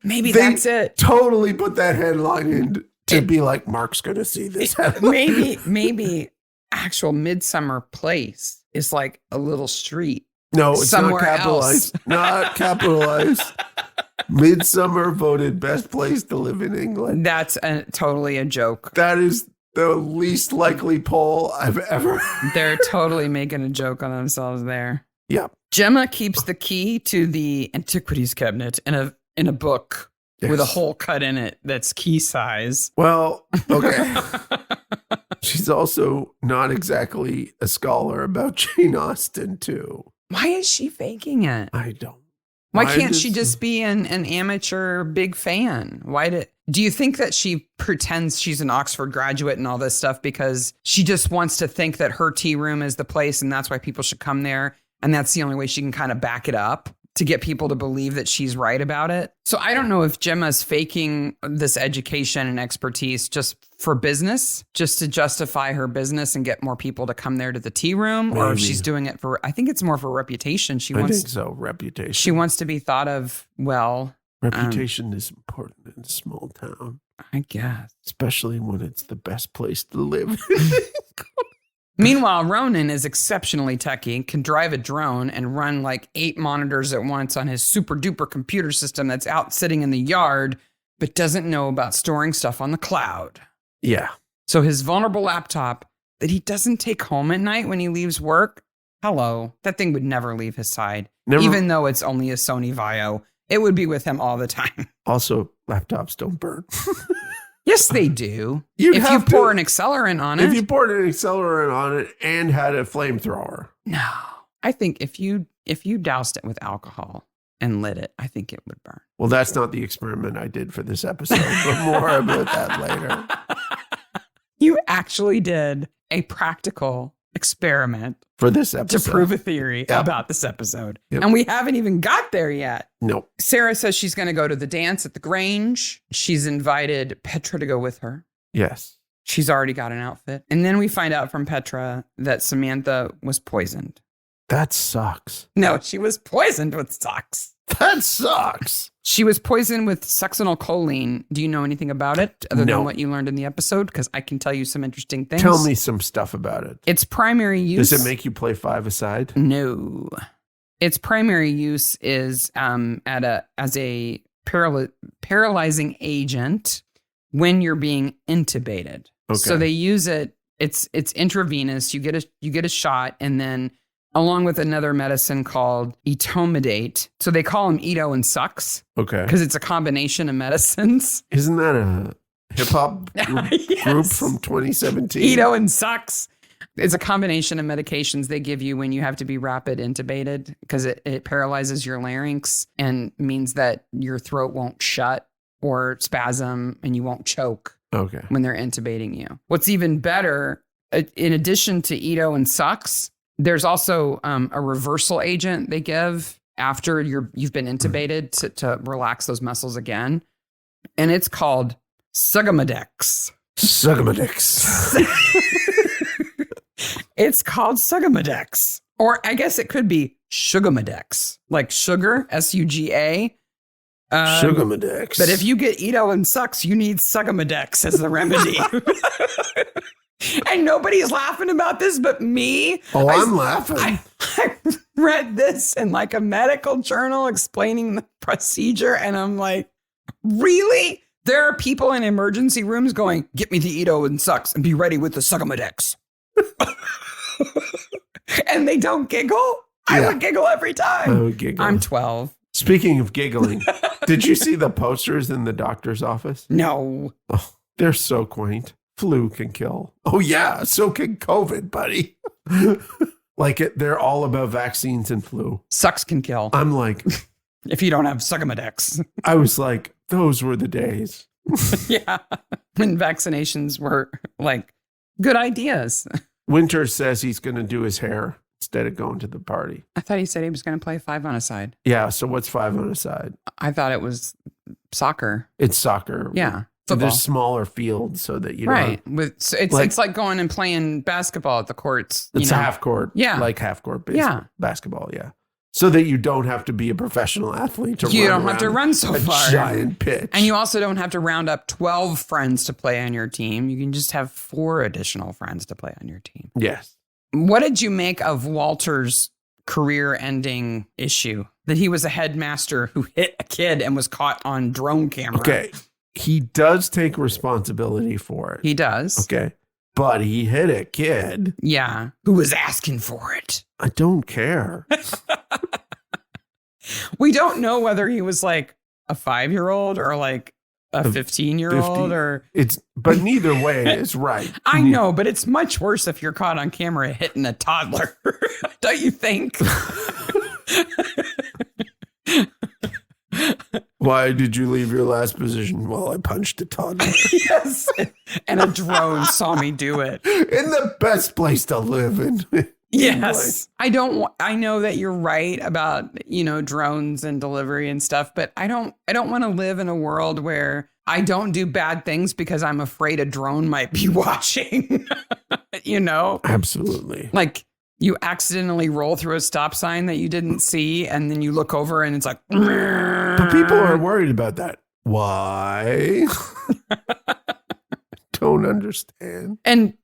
Maybe that's it.
Totally put that headline in to be like, Mark's going to see this headline.
Maybe actual Midsomer place is like a little street.
No, it's
somewhere
not capitalized.
Else.
Not capitalized. Midsomer voted best place to live in England.
That's totally a joke.
That is the least likely poll I've ever heard.
They're totally making a joke on themselves there.
Yeah.
Gemma keeps the key to the antiquities cabinet in a book with a hole cut in it that's key size.
Well, okay. She's also not exactly a scholar about Jane Austen, too.
Why is she faking it?
I don't.
Why can't she just be an amateur big fan? Do you think that she pretends she's an Oxford graduate and all this stuff because she just wants to think that her tea room is the place and that's why people should come there? And that's the only way she can kind of back it up to get people to believe that she's right about it. So I don't know if Gemma's faking this education and expertise just for business, just to justify her business and get more people to come there to the tea room, or if she's doing it for, I think it's more for reputation.
I think so, reputation.
She wants to be thought of, well.
Reputation is important in a small town.
I guess.
Especially when it's the best place to live.
Meanwhile, Ronan is exceptionally techie, can drive a drone and run like 8 monitors at once on his super duper computer system that's out sitting in the yard, but doesn't know about storing stuff on the cloud.
Yeah.
So his vulnerable laptop that he doesn't take home at night when he leaves work, hello, that thing would never leave his side. Even though it's only a Sony Vaio, it would be with him all the time.
Also, laptops don't burn.
Yes, they do. If you pour an accelerant on it.
If you poured an accelerant on it and had a flamethrower.
No. I think if you doused it with alcohol and lit it, I think it would burn.
Well, that's not the experiment I did for this episode, but more about that later.
You actually did a practical experiment
for this episode
to prove a theory about this episode. Yep. And we haven't even got there yet.
Nope.
Sarah says she's going to go to the dance at the Grange. She's invited Petra to go with her.
Yes.
She's already got an outfit. And then we find out from Petra that Samantha was poisoned.
That sucks.
No, she was poisoned with SUCC.
That sucks.
She was poisoned with succinylcholine. Do you know anything about it other than what you learned in the episode? Because I can tell you some interesting things.
Tell me some stuff about it.
Its primary use...
Does it make you play 5-a-side?
No. Its primary use is as a paralyzing agent when you're being intubated. Okay. So they use it. It's intravenous. You get a shot, and then along with another medicine called etomidate. So they call them Eto and SUCC.
Okay.
Because it's a combination of medicines.
Isn't that a hip-hop group from 2017?
Eto and SUCC. It's a combination of medications they give you when you have to be rapid intubated because it paralyzes your larynx and means that your throat won't shut or spasm and you won't choke when they're intubating you. What's even better, in addition to Eto and SUCC, there's also a reversal agent they give after you've been intubated to relax those muscles again. And it's called Sugamadex. It's called Sugamadex. Or I guess it could be Sugamadex. Like sugar, SUGA,
Sugamadex.
But if you get Ito and SUCC, you need Sugamadex as the remedy. And nobody's laughing about this but me.
Oh, I'm laughing.
I read this in like a medical journal explaining the procedure, and I'm like, really? There are people in emergency rooms going, get me the Ito and SUCC and be ready with the Sugamadex. And they don't giggle? I would giggle every time.
I would giggle.
I'm 12.
Speaking of giggling, did you see the posters in the doctor's office?
No.
Oh, they're so quaint. Flu can kill. Oh, yeah. So can COVID, buddy. They're all about vaccines and flu.
SUCC can kill.
I'm like,
if you don't have Sugamadex.
I was like, those were the days.
Yeah. When vaccinations were like good ideas.
Winter says he's going to do his hair instead of going to the party.
I thought he said he was going to play 5 on a side.
Yeah. So what's 5 on a side?
I thought it was soccer.
It's soccer.
Yeah.
So there's smaller fields so that you don't.
Right. It's like going and playing basketball at the courts.
It's half court.
Yeah.
Like half court basketball. Yeah. So that you don't have to be a professional athlete
you don't have to run so far.
A giant pitch.
And you also don't have to round up 12 friends to play on your team. You can just have 4 additional friends to play on your team.
Yes.
What did you make of Walter's career-ending issue? That he was a headmaster who hit a kid and was caught on drone camera.
Okay. He does take responsibility for it.
He does.
Okay. But he hit a kid.
Yeah. Who was asking for it.
I don't care.
We don't know whether he was like a 5-year-old or like a 15-year-old
but neither way is right.
I know, but it's much worse if you're caught on camera hitting a toddler. Don't you think?
Why did you leave your last position? Well, I punched a toddler.
Yes. And a drone saw me do it.
In the best place to live in.
Yes. I know that you're right about, drones and delivery and stuff, but I don't want to live in a world where I don't do bad things because I'm afraid a drone might be watching.
Absolutely.
Like you accidentally roll through a stop sign that you didn't see, and then you look over and it's like,
but people are worried about that. Why? Don't understand.
And,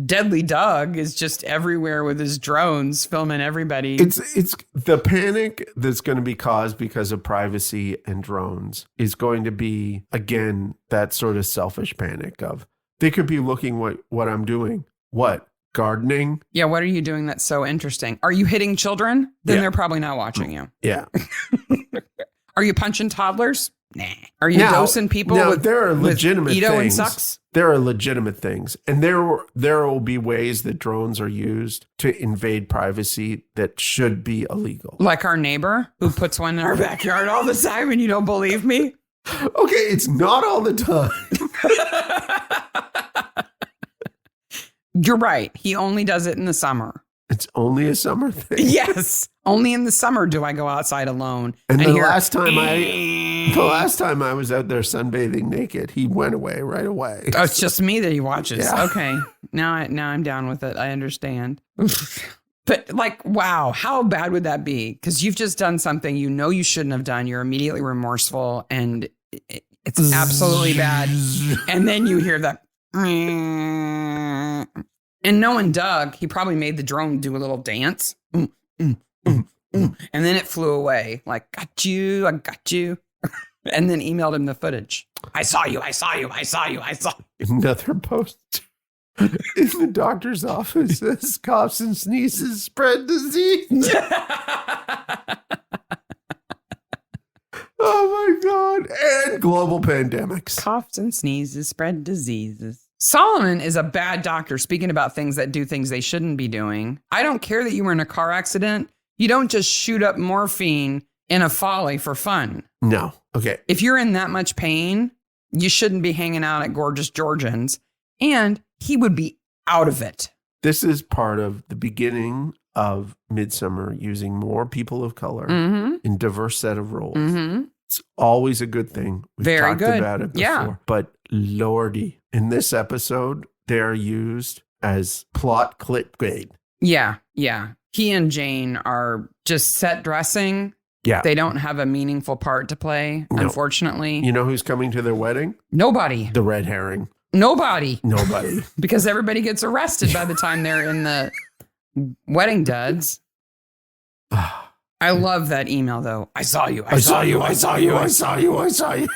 Deadly Doug is just everywhere with his drones filming everybody.
It's the panic that's going to be caused because of privacy and drones is going to be, again, that sort of selfish panic of they could be looking what I'm doing. What? Gardening?
Yeah, what are you doing that's so interesting? Are you hitting children? Then they're probably not watching you.
Yeah.
Are you punching toddlers? Nah. Are you dosing people with
there are legitimate
Ito
things.
And SUCC?
There are legitimate things. And there will be ways that drones are used to invade privacy that should be illegal.
Like our neighbor who puts one in our backyard all the time and you don't believe me?
Okay, it's not all the time.
You're right. He only does it in the summer.
It's only a summer thing.
Yes. Only in the summer do I go outside alone.
And the last time I was out there sunbathing naked, he went away right away.
Oh, it's just me that he watches.
Yeah.
Okay. Now I'm down with it. I understand. But wow, how bad would that be? Because you've just done something you shouldn't have done. You're immediately remorseful and it's absolutely bad. And then you hear that. And knowing Doug, he probably made the drone do a little dance. And then it flew away. Like, got you, I got you. And then emailed him the footage. I saw you.
Another post in the doctor's office says coughs and sneezes spread disease. Oh my God. And global pandemics.
Coughs and sneezes spread diseases. Solomon is a bad doctor speaking about things that do things they shouldn't be doing. I don't care that you were in a car accident. You don't just shoot up morphine in a Folly for fun.
No. Okay.
If you're in that much pain, you shouldn't be hanging out at Gorgeous Georgians. And he would be out of it.
This is part of the beginning of Midsomer using more people of color in diverse set of roles. Mm-hmm. It's always a good thing. We've talked about it before. Yeah. But Lordy, in this episode, they're used as plot clickbait.
Yeah, yeah. He and Jane are just set dressing
Yeah.
They don't have a meaningful part to play, unfortunately.
You know who's coming to their wedding?
Nobody.
The red herring.
Nobody.
Because
everybody gets arrested by the time they're in the wedding duds. I love that email, though. I saw you. I saw you. I saw you. I saw you. I saw you.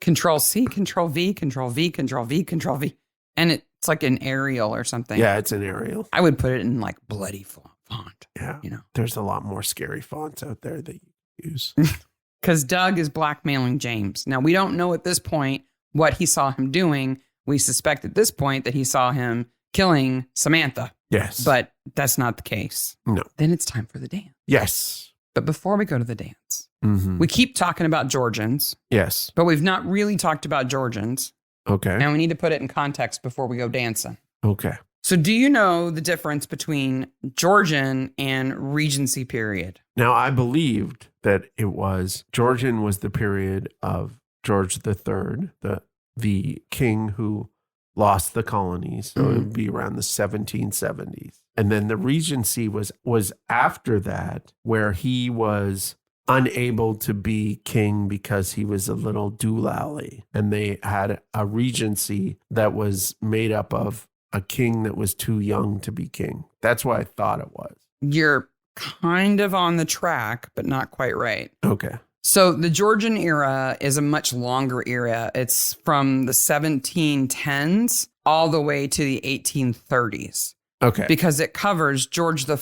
Control C, Control V, Control V, Control V, Control V. And it's like an Arial or something.
Yeah, it's an Arial.
I would put it in like bloody font.
Yeah. There's a lot more scary fonts out there that you use.
Because Doug is blackmailing James. Now, we don't know at this point what he saw him doing. We suspect at this point that he saw him killing Samantha.
Yes.
But that's not the case.
No.
Then it's time for the dance.
Yes.
But before we go to the dance, we keep talking about Georgians.
Yes.
But we've not really talked about Georgians.
Okay.
And we need to put it in context before we go dancing.
Okay.
So do you know the difference between Georgian and Regency period?
Now, I believed that it was Georgian was the period of George III, the king who lost the colonies. So it would be around the 1770s. And then the Regency was after that, where he was unable to be king because he was a little doolally. And they had a Regency that was made up of a king that was too young to be king. That's what I thought it was.
You're kind of on the track, but not quite right.
Okay.
So the Georgian era is a much longer era. It's from the 1710s all the way to the 1830s.
Okay.
Because it covers George I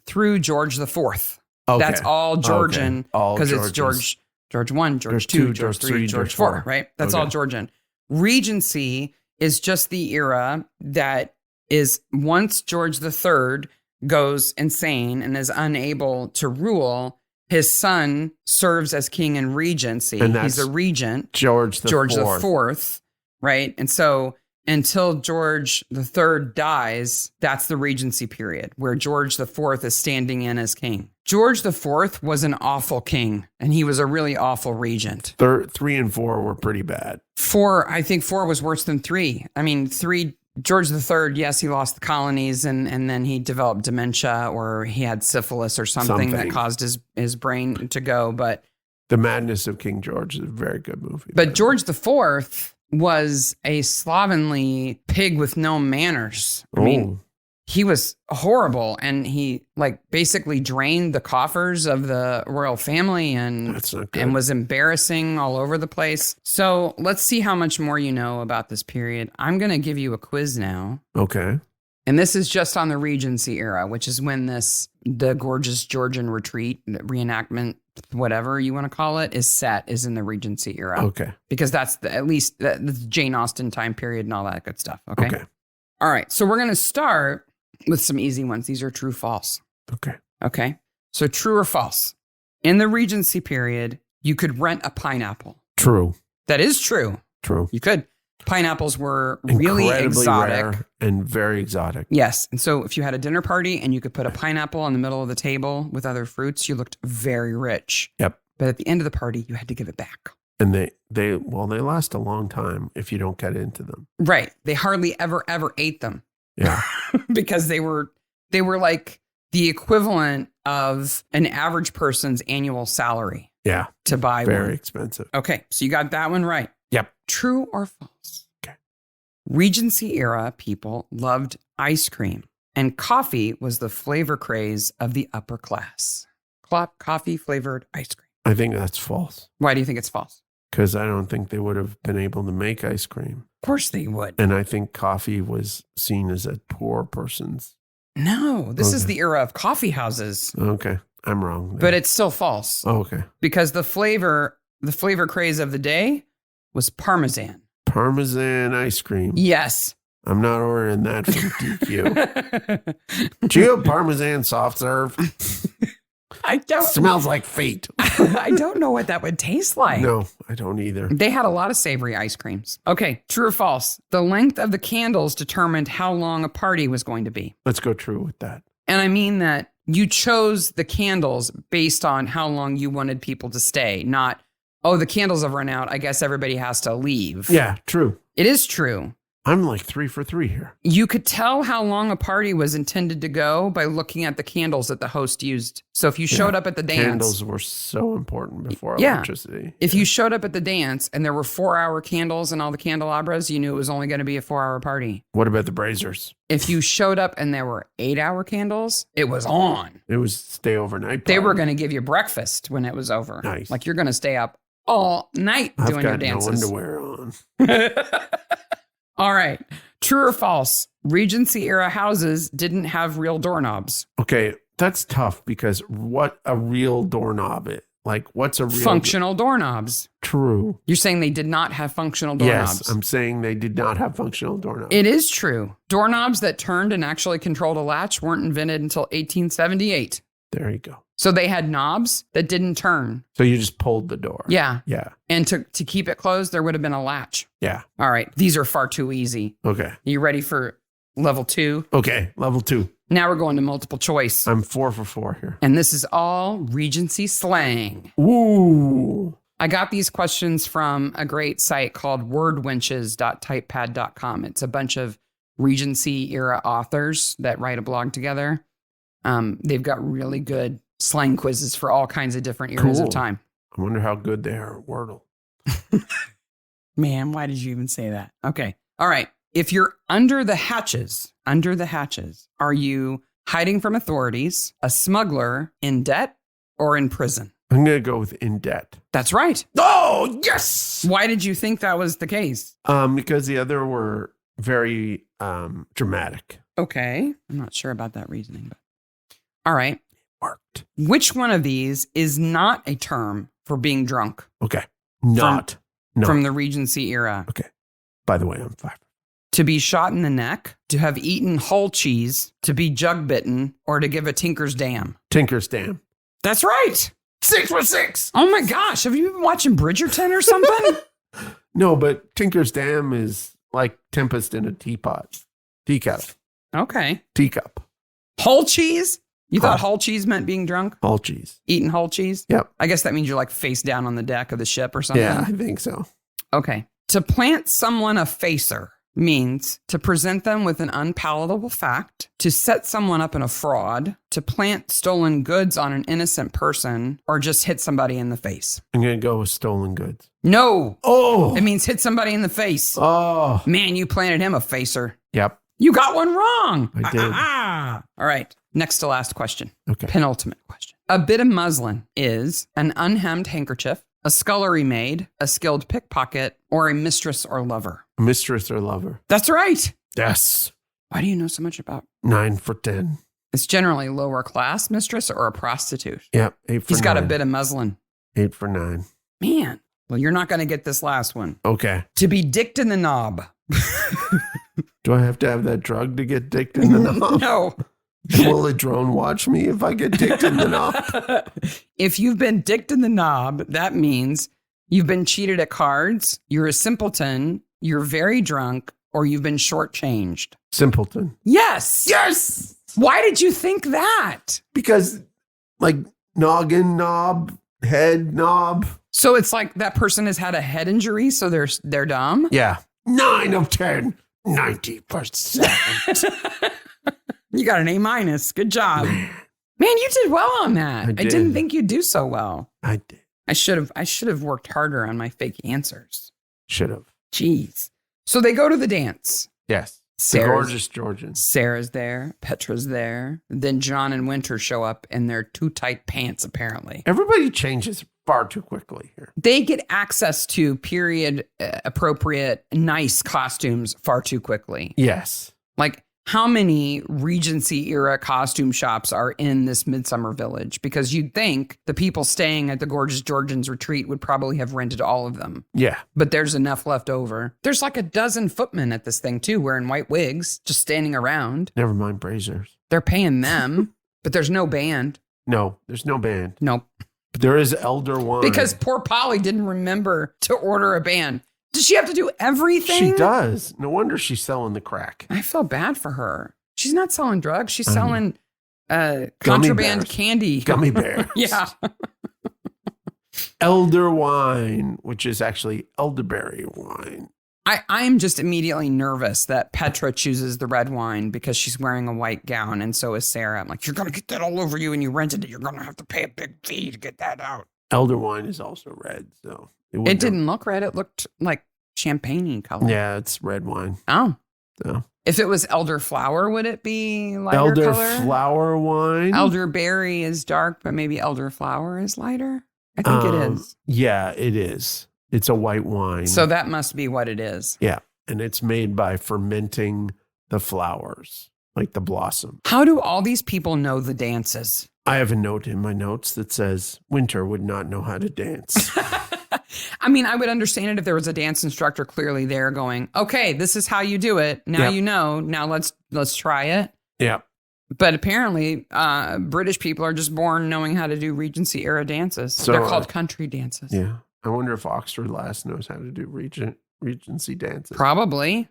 through George IV. Okay. That's all Georgian. Because it's George I, George II, George III, George IV, right? That's all Georgian. Regency is just the era that is once George III goes insane and is unable to rule, his son serves as king in Regency.
And
he's a regent.
George
IV, right? And so until George III dies, that's the Regency period where George IV is standing in as king. George IV was an awful king, and he was a really awful regent.
3 and 4 were pretty bad.
I think 4 was worse than 3. I mean, 3, George III, yes, he lost the colonies, and then he developed dementia, or he had syphilis or something that caused his brain to go. But
The Madness of King George is a very good movie.
But George IV was a slovenly pig with no manners. I mean, he was horrible, and he basically drained the coffers of the royal family and was embarrassing all over the place. So let's see how much more you know about this period. I'm going to give you a quiz now.
Okay.
And this is just on the Regency era, which is when the gorgeous Georgian retreat, reenactment, whatever you want to call it, is in the Regency era.
Okay.
Because that's the Jane Austen time period and all that good stuff. Okay. All right. So we're going to start with some easy ones. These are true, false. Okay. So true or false? In the Regency period, you could rent a pineapple.
True.
That is true.
True.
You could. Pineapples were really exotic.
Rare and very exotic.
Yes. And so if you had a dinner party and you could put a pineapple in the middle of the table with other fruits, you looked very rich.
Yep.
But at the end of the party, you had to give it back.
And they last a long time if you don't get into them.
Right. They hardly ever ate them.
Yeah.
Because they were like the equivalent of an average person's annual salary.
Yeah.
To buy
very
one.
Expensive.
Okay. So you got that one right.
Yep.
True or false?
Okay.
Regency era people loved ice cream, and coffee was the flavor craze of the upper class. Coffee flavored ice cream.
I think that's false.
Why do you think it's false?
Because I don't think they would have been able to make ice cream.
Of course they would.
And I think coffee was seen as a poor person's.
No, this is the era of coffee houses.
Okay. I'm wrong.
But it's still false.
Oh, okay.
Because the flavor craze of the day was Parmesan.
Parmesan ice cream.
Yes.
I'm not ordering that from DQ. Do you have Parmesan soft serve?
I don't.
Smells like fate.
I don't know what that would taste like.
No, I don't either.
They had a lot of savory ice creams. Okay, true or false? The length of the candles determined how long a party was going to be.
Let's go true with that.
And I mean that you chose the candles based on how long you wanted people to stay, not, oh, the candles have run out. I guess everybody has to leave.
Yeah, true.
It is true.
I'm like 3 for 3 here.
You could tell how long a party was intended to go by looking at the candles that the host used. So if you showed up at the dance...
Candles were so important before electricity.
If you showed up at the dance and there were 4-hour candles and all the candelabras, you knew it was only going to be a 4-hour party.
What about the braziers?
If you showed up and there were 8-hour candles, it was on.
It was stay overnight party.
They were going to give you breakfast when it was over.
Nice.
Like you're going to stay up all night doing your dances.
I've got no underwear on.
All right. True or false? Regency era houses didn't have real doorknobs.
Okay, that's tough because what a real doorknob is. Like, what's a real...
Functional doorknobs.
True.
You're saying they did not have functional doorknobs.
Yes, I'm saying they did not have functional doorknobs.
It is true. Doorknobs that turned and actually controlled a latch weren't invented until 1878.
There you go.
So they had knobs that didn't turn.
So you just pulled the door.
Yeah.
Yeah.
And to keep it closed, there would have been a latch.
Yeah.
All right. These are far too easy.
Okay.
You ready for level 2?
Okay. Level 2.
Now we're going to multiple choice.
I'm 4 for 4 here.
And this is all Regency slang.
Ooh.
I got these questions from a great site called wordwinches.typepad.com. It's a bunch of Regency era authors that write a blog together. They've got really good slang quizzes for all kinds of different eras of time.
I wonder how good they are at Wordle.
Man, why did you even say that? Okay. All right. If you're under the hatches, are you hiding from authorities, a smuggler, in debt, or in prison?
I'm going to go with in debt.
That's right.
Oh, yes.
Why did you think that was the case?
Because the other were very dramatic.
Okay. I'm not sure about that reasoning, but all right.
Worked.
Which one of these is not a term for being drunk?
Okay. Not.
From the Regency era.
Okay. By the way, I'm 5.
To be shot in the neck, to have eaten whole cheese, to be jug bitten, or to give a tinker's dam.
Tinker's dam.
That's right.
6 for 6.
Oh my gosh. Have you been watching Bridgerton or something?
No, but Tinker's dam is like Tempest in a teapot. Teacup.
Okay.
Teacup.
Whole cheese? You thought whole cheese meant being drunk?
Whole cheese.
Eating whole cheese?
Yep.
I guess that means you're like face down on the deck of the ship or something.
Yeah, I think so.
Okay. To plant someone a facer means to present them with an unpalatable fact, to set someone up in a fraud, to plant stolen goods on an innocent person, or just hit somebody in the face.
I'm going to go with stolen goods.
No.
Oh.
It means hit somebody in the face.
Oh.
Man, you planted him a facer.
Yep.
You got one wrong.
I did.
All right. Next to last question.
Okay.
Penultimate question. A bit of muslin is an unhemmed handkerchief, a scullery maid, a skilled pickpocket, or a mistress or lover.
A mistress or lover.
That's right.
Yes.
Why do you know so much about?
9 for 10.
It's generally lower class mistress or a prostitute.
Yep. 8 for 9.
He's got a bit of muslin.
8 for 9.
Man. Well, you're not going to get this last one.
Okay.
To be dicked in the knob.
Do I have to have that drug to get dicked in the knob?
No.
Will a drone watch me if I get dicked in the knob?
If you've been dicked in the knob, that means you've been cheated at cards, you're a simpleton, you're very drunk, or you've been shortchanged.
Simpleton.
Yes.
Yes.
Why did you think that?
Because like noggin knob, head knob.
So it's like that person has had a head injury, so they're dumb?
Yeah. 9 of 10. 90%.
You got an A-. Good job. Man, you did well on that. I didn't think you'd do so well.
I did.
I should have worked harder on my fake answers.
Should have.
Jeez. So they go to the dance.
Yes. The gorgeous Georgian.
Sarah's there. Petra's there. Then John and Winter show up in their too tight pants, apparently.
Everybody changes far too quickly here.
They get access to period appropriate, nice costumes far too quickly.
Yes.
Like, how many Regency era costume shops are in this Midsummer Village? Because you'd think the people staying at the Gorgeous Georgian's retreat would probably have rented all of them.
Yeah.
But there's enough left over. There's like a dozen footmen at this thing too, wearing white wigs, just standing around.
Never mind braziers.
They're paying them, but there's no band.
No, there's no band.
Nope.
But there is elder wine.
Because poor Polly didn't remember to order a band. Does she have to do everything?
She does. No wonder she's selling the crack.
I feel bad for her. She's not selling drugs. She's selling contraband candy.
Gummy bears.
Yeah.
Elder wine, which is actually elderberry wine.
I'm just immediately nervous that Petra chooses the red wine because she's wearing a white gown, and so is Sarah. I'm like, you're going to get that all over you, and you rented it. You're going to have to pay a big fee to get that out.
Elder wine is also red, so
it didn't look red. It looked like champagne color.
Yeah, it's red wine.
Oh,
so
if it was elderflower, would it be lighter color?
Elderflower wine.
Elderberry is dark, but maybe elderflower is lighter. I think it is.
Yeah, it is. It's a white wine.
So that must be what it is.
Yeah. And it's made by fermenting the flowers, like the blossom.
How do all these people know the dances?
I have a note in my notes that says Winter would not know how to dance.
I mean, I would understand it if there was a dance instructor clearly there going, okay, this is how you do it. Now you know. Now let's try it.
Yeah.
But apparently, British people are just born knowing how to do Regency era dances.
So,
they're called country dances.
Yeah. I wonder if Oxford Lass knows how to do Regency dances.
Probably.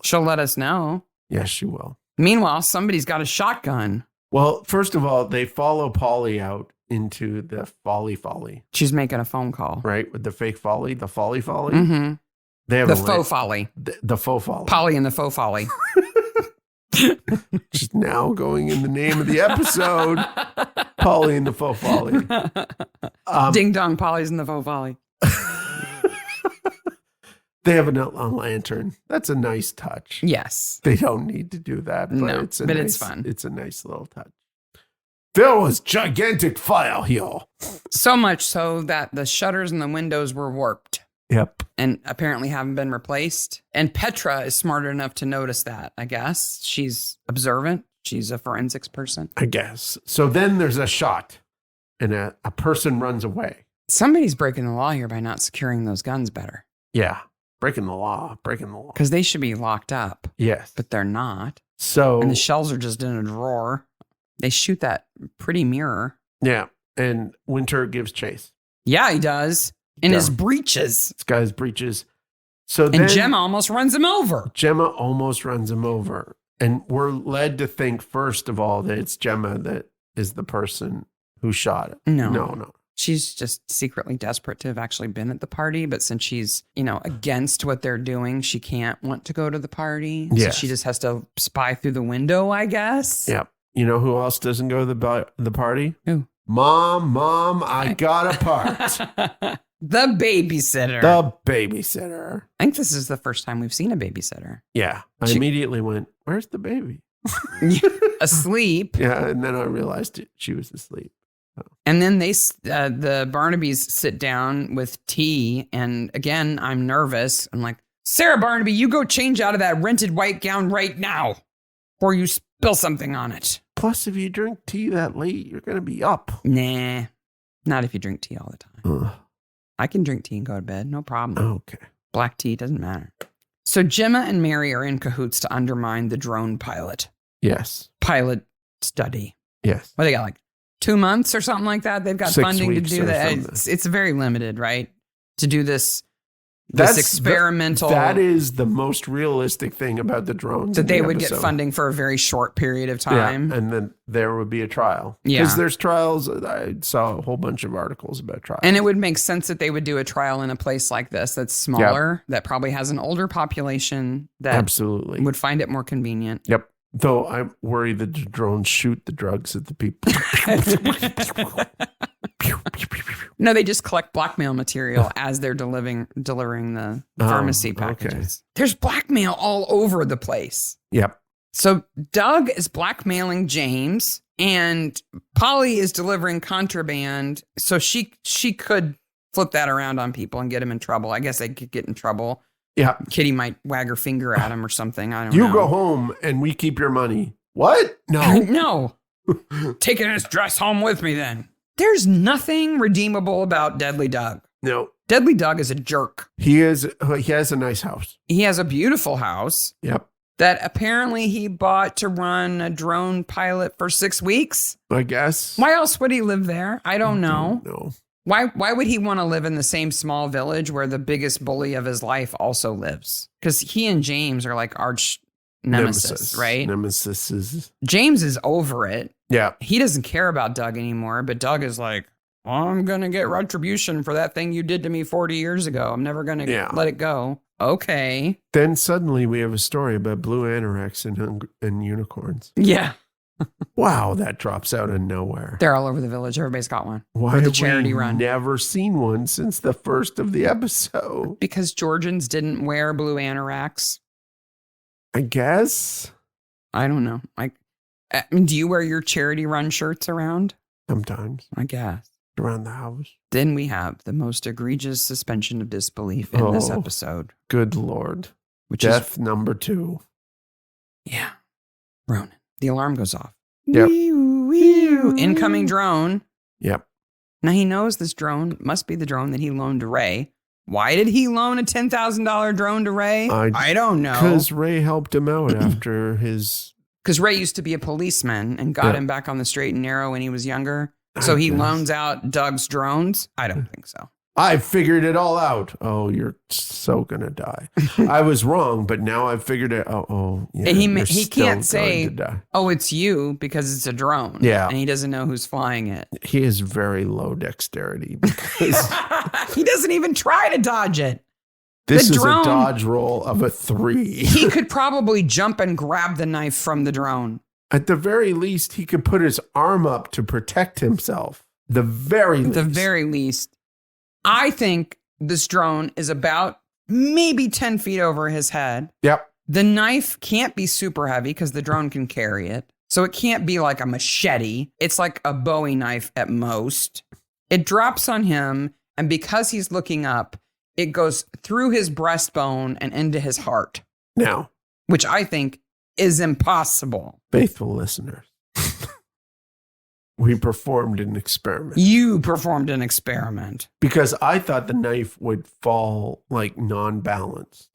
She'll let us know.
Yes, she will.
Meanwhile, somebody's got a shotgun.
Well, first of all, they follow Polly out into the Folly.
She's making a phone call.
Right? With the fake Folly, the Folly.
Mm-hmm.
They have
the faux Folly.
The faux Folly.
Polly and the faux Folly.
Just now going in the name of the episode. Polly and the faux Folly.
Ding dong, Polly's in the faux Folly.
They have a lantern. That's a nice touch.
Yes.
They don't need to do that. But
no,
it's
it's fun.
It's a nice little touch. There was gigantic fire here.
So much so that the shutters and the windows were warped.
Yep.
And apparently haven't been replaced. And Petra is smart enough to notice that, I guess. She's observant. She's a forensics person.
I guess. So then there's a shot and a person runs away.
Somebody's breaking the law here by not securing those guns better.
Yeah. Breaking the law.
Because they should be locked up.
Yes.
But they're not.
So.
And the shells are just in a drawer. They shoot that pretty mirror.
Yeah. And Winter gives chase.
Yeah, he does. In his breeches.
This guy's breeches. So
and Gemma almost runs him over.
And we're led to think, first of all, that it's Gemma that is the person who shot it. No.
She's just secretly desperate to have actually been at the party. But since she's, against what they're doing, she can't want to go to the party.
Yes.
So she just has to spy through the window, I guess.
Yeah. You know who else doesn't go to the party?
Who?
Mom, I got a part.
The babysitter.
I
think this is the first time we've seen a babysitter.
Yeah. I immediately went, where's the baby?
Asleep.
Yeah. And then I realized she was asleep. Oh.
And then the Barnabys sit down with tea. And again, I'm nervous. I'm like, Sarah Barnaby, you go change out of that rented white gown right now or you spill something on it.
Plus, if you drink tea that late, you're going to be up.
Nah, not if you drink tea all the time. I can drink tea and go to bed. No problem.
Okay.
Black tea doesn't matter. So Gemma and Mary are in cahoots to undermine the drone pilot.
Yes.
Pilot study.
Yes.
What, they got like 2 months or something like that? They've got
6
funding to do that. It's very limited, right? To do this experimental.
That is the most realistic thing about the drones.
That they would get funding for a very short period of time.
Yeah, and then there would be a trial.
Yeah.
Because there's trials. I saw a whole bunch of articles about trials.
And it would make sense that they would do a trial in a place like this that's smaller, that probably has an older population that
absolutely
would find it more convenient.
Yep. Though I'm worried that the drones shoot the drugs at the people.
No, they just collect blackmail material as they're delivering the pharmacy packages. Okay. There's blackmail all over the place.
Yep.
So Doug is blackmailing James and Polly is delivering contraband. So she could flip that around on people and get him in trouble. I guess they could get in trouble.
Yeah.
Kitty might wag her finger at him or something. I don't
know.
You
go home and we keep your money. What? No.
No. Taking his dress home with me then. There's nothing redeemable about Deadly Doug.
No.
Deadly Doug is a jerk.
He has a nice house.
He has a beautiful house.
Yep.
That apparently he bought to run a drone pilot for 6 weeks.
I guess.
Why else would he live there? I don't know.
No.
Why would he want to live in the same small village where the biggest bully of his life also lives? Because he and James are like arch nemesis, right?
Nemesis.
James is over it.
Yeah.
He doesn't care about Doug anymore, but Doug is like, I'm going to get retribution for that thing you did to me 40 years ago. I'm never going to let it go. Okay.
Then suddenly we have a story about blue anoraks and unicorns.
Yeah.
Wow, that drops out of nowhere.
They're all over the village. Everybody's got one.
Why have we never seen one since the first of the episode?
Because Georgians didn't wear blue anoraks.
I guess.
I don't know. Do you wear your charity run shirts around?
Sometimes.
I guess.
Around the house.
Then we have the most egregious suspension of disbelief in this episode.
Good Lord. Death number 2.
Yeah. Ronan. The alarm goes off.
Yep.
Incoming drone.
Yep.
Now he knows this drone must be the drone that he loaned to Ray. Why did he loan a $10,000 drone to Ray? I don't know.
Because Ray helped him out after his...
Because Ray used to be a policeman and got him back on the straight and narrow when he was younger. So he loans out Doug's drones? I don't think so.
I figured it all out. Oh, you're so going to die. I was wrong, but now I've figured it out. Oh, yeah.
He can't say, oh, it's you because it's a drone.
Yeah.
And he doesn't know who's flying it.
He has very low dexterity because
he doesn't even try to dodge it.
This is a dodge roll of a 3.
He could probably jump and grab the knife from the drone.
At the very least, he could put his arm up to protect himself. The very least. I think this drone is about maybe 10 feet over his head. Yep.
The knife can't be super heavy because the drone can carry it. So it can't be like a machete. It's like a Bowie knife at most. It drops on him, and because he's looking up, it goes through his breastbone and into his heart.
Now.
Which I think is impossible.
Faithful listeners. We performed an experiment.
You performed an experiment.
Because I thought the knife would fall like non-balanced.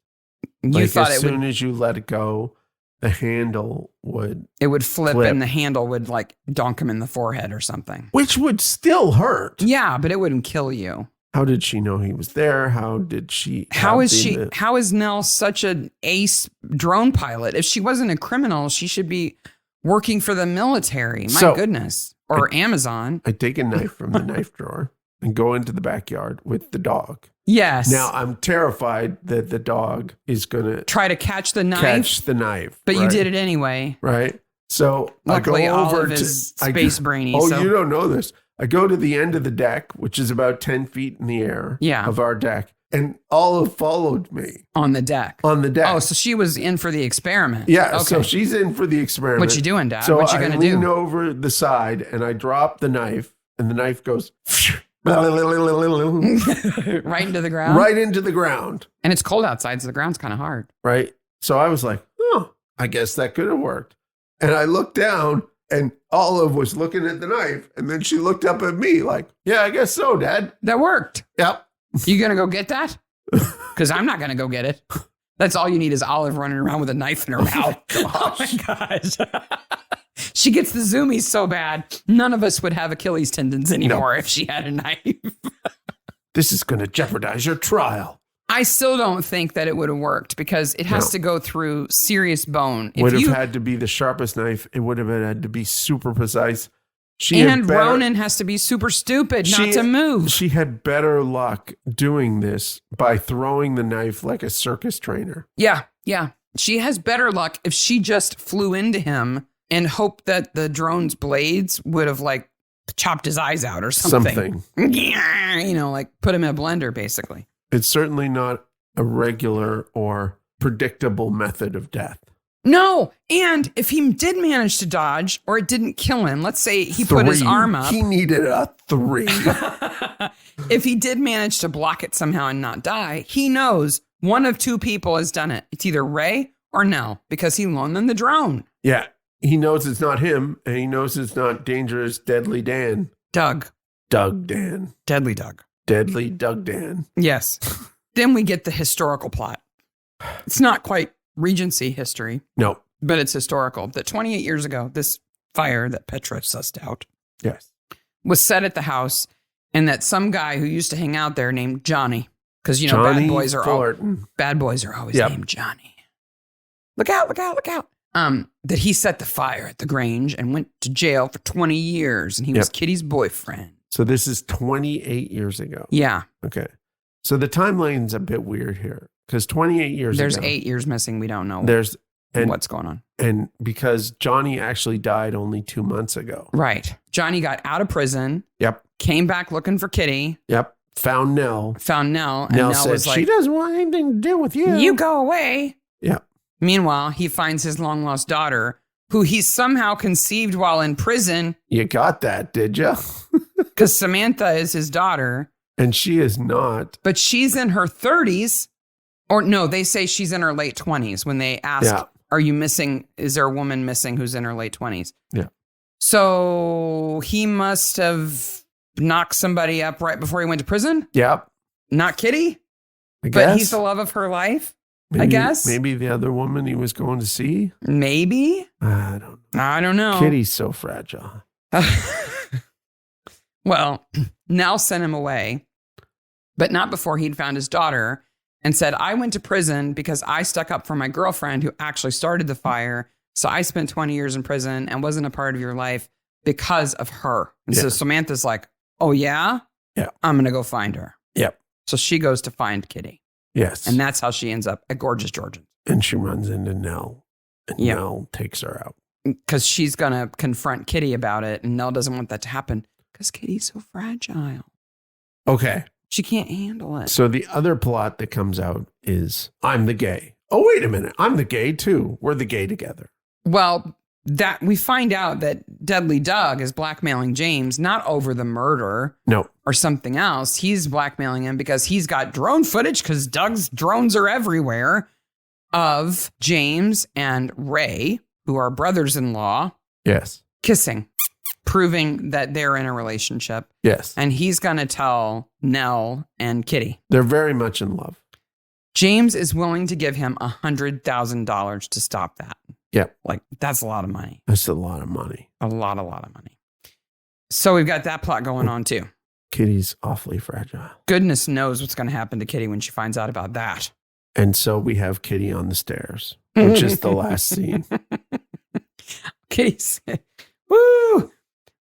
You thought
as soon as you let it go, the handle would...
It would flip and the handle would like donk him in the forehead or something.
Which would still hurt.
Yeah, but it wouldn't kill you.
How did she know he was there? How did she...
How is Nell such an ace drone pilot? If she wasn't a criminal, she should be working for the military. My goodness. Or Amazon.
I take a knife from the knife drawer and go into the backyard with the dog.
Yes.
Now, I'm terrified that the dog is going to...
try to catch the knife. But you did it anyway.
Right. So
luckily,
I go over
Olive is space brainy.
Oh, you don't know this. I go to the end of the deck, which is about 10 feet in the air of our deck. And Olive followed me.
On the deck?
On the deck.
Oh, so she was in for the experiment.
Yeah, okay. So she's in for the experiment.
What you doing, Dad?
So
what you going to do?
I lean over the side and I drop the knife and the knife goes...
right into the ground?
Right into the ground.
And it's cold outside, so the ground's kind of hard.
Right. So I was like, oh, I guess that could have worked. And I looked down and Olive was looking at the knife. And then she looked up at me like, yeah, I guess so, Dad.
That worked.
Yep.
You going to go get that? Because I'm not going to go get it. That's all you need is Olive running around with a knife in her mouth. Oh my gosh. She gets the zoomies so bad, none of us would have Achilles tendons anymore if she had a knife.
This is going to jeopardize your trial.
I still don't think that it would have worked because it has to go through serious bone.
Would have had to be the sharpest knife. It would have had to be super precise.
Ronan has to be super stupid not to move.
She had better luck doing this by throwing the knife like a circus trainer.
Yeah, yeah. She has better luck if she just flew into him and hoped that the drone's blades would have like chopped his eyes out or something. Yeah, you know, like put him in a blender, basically.
It's certainly not a regular or predictable method of death.
No, and if he did manage to dodge or it didn't kill him, let's say he put his arm up.
He needed a 3.
If he did manage to block it somehow and not die, he knows one of 2 people has done it. It's either Ray or Nell because he loaned them the drone.
Yeah, he knows it's not him and he knows it's not dangerous, deadly Dan.
Doug Dan. Deadly Doug.
Deadly Doug Dan.
Yes. Then we get the historical plot. It's not quite Regency history.
No.
But it's historical. That 28 years ago, this fire that Petra sussed out was set at the house and that some guy who used to hang out there named Johnny, because, you know, bad boys are always named Johnny. Look out. That he set the fire at the Grange and went to jail for 20 years and he was Kitty's boyfriend.
So this is 28 years ago.
Yeah.
Okay. So the timeline's a bit weird here because 28 years
There's
ago.
8 years missing. We don't know what's going on.
And because Johnny actually died only 2 months ago.
Right. Johnny got out of prison.
Yep.
Came back looking for Kitty.
Yep. Found Nell.
And Nell
said,
was like,
she doesn't want anything to do with you.
You go away.
Yeah.
Meanwhile, he finds his long lost daughter, who he somehow conceived while in prison.
You got that, did you?
Because Samantha is his daughter.
And she is not.
But she's in her 30s. Or no, they say she's in her late 20s when they ask, are you missing? Is there a woman missing who's in her late 20s?
Yeah.
So he must have knocked somebody up right before he went to prison?
Yep.
Not Kitty?
I guess.
But he's the love of her life?
Maybe,
I guess.
Maybe the other woman he was going to see?
Maybe?
I don't know.
know.
Kitty's so fragile.
Well, Nell sent him away, but not before he'd found his daughter and said, I went to prison because I stuck up for my girlfriend who actually started the fire. So I spent 20 years in prison and wasn't a part of your life because of her. And so Samantha's like, oh, yeah?
Yeah.
I'm going to go find her.
Yep.
So she goes to find Kitty.
Yes.
And that's how she ends up at Gorgeous Georgian.
And she runs into Nell. And Nell takes her out.
Because she's going to confront Kitty about it. And Nell doesn't want that to happen because Kitty's so fragile.
Okay.
She can't handle it.
So the other plot that comes out is I'm the gay. Oh, wait a minute. I'm the gay too. We're the gay together.
Well, that we find out that Deadly Doug is blackmailing James, not over the murder.
No.
Or something else. He's blackmailing him because he's got drone footage because Doug's drones are everywhere of James and Ray, who are brothers-in-law.
Yes.
Kissing, proving that they're in a relationship.
Yes.
And he's going to tell Nell and Kitty.
They're very much in love.
James is willing to give him $100,000 to stop that.
Yep.
Like, that's a lot of money.
That's a lot of money.
A lot of money. So we've got that plot going on too.
Kitty's awfully fragile.
Goodness knows what's going to happen to Kitty when she finds out about that.
And so we have Kitty on the stairs, which is the last scene.
Kitty's, woo!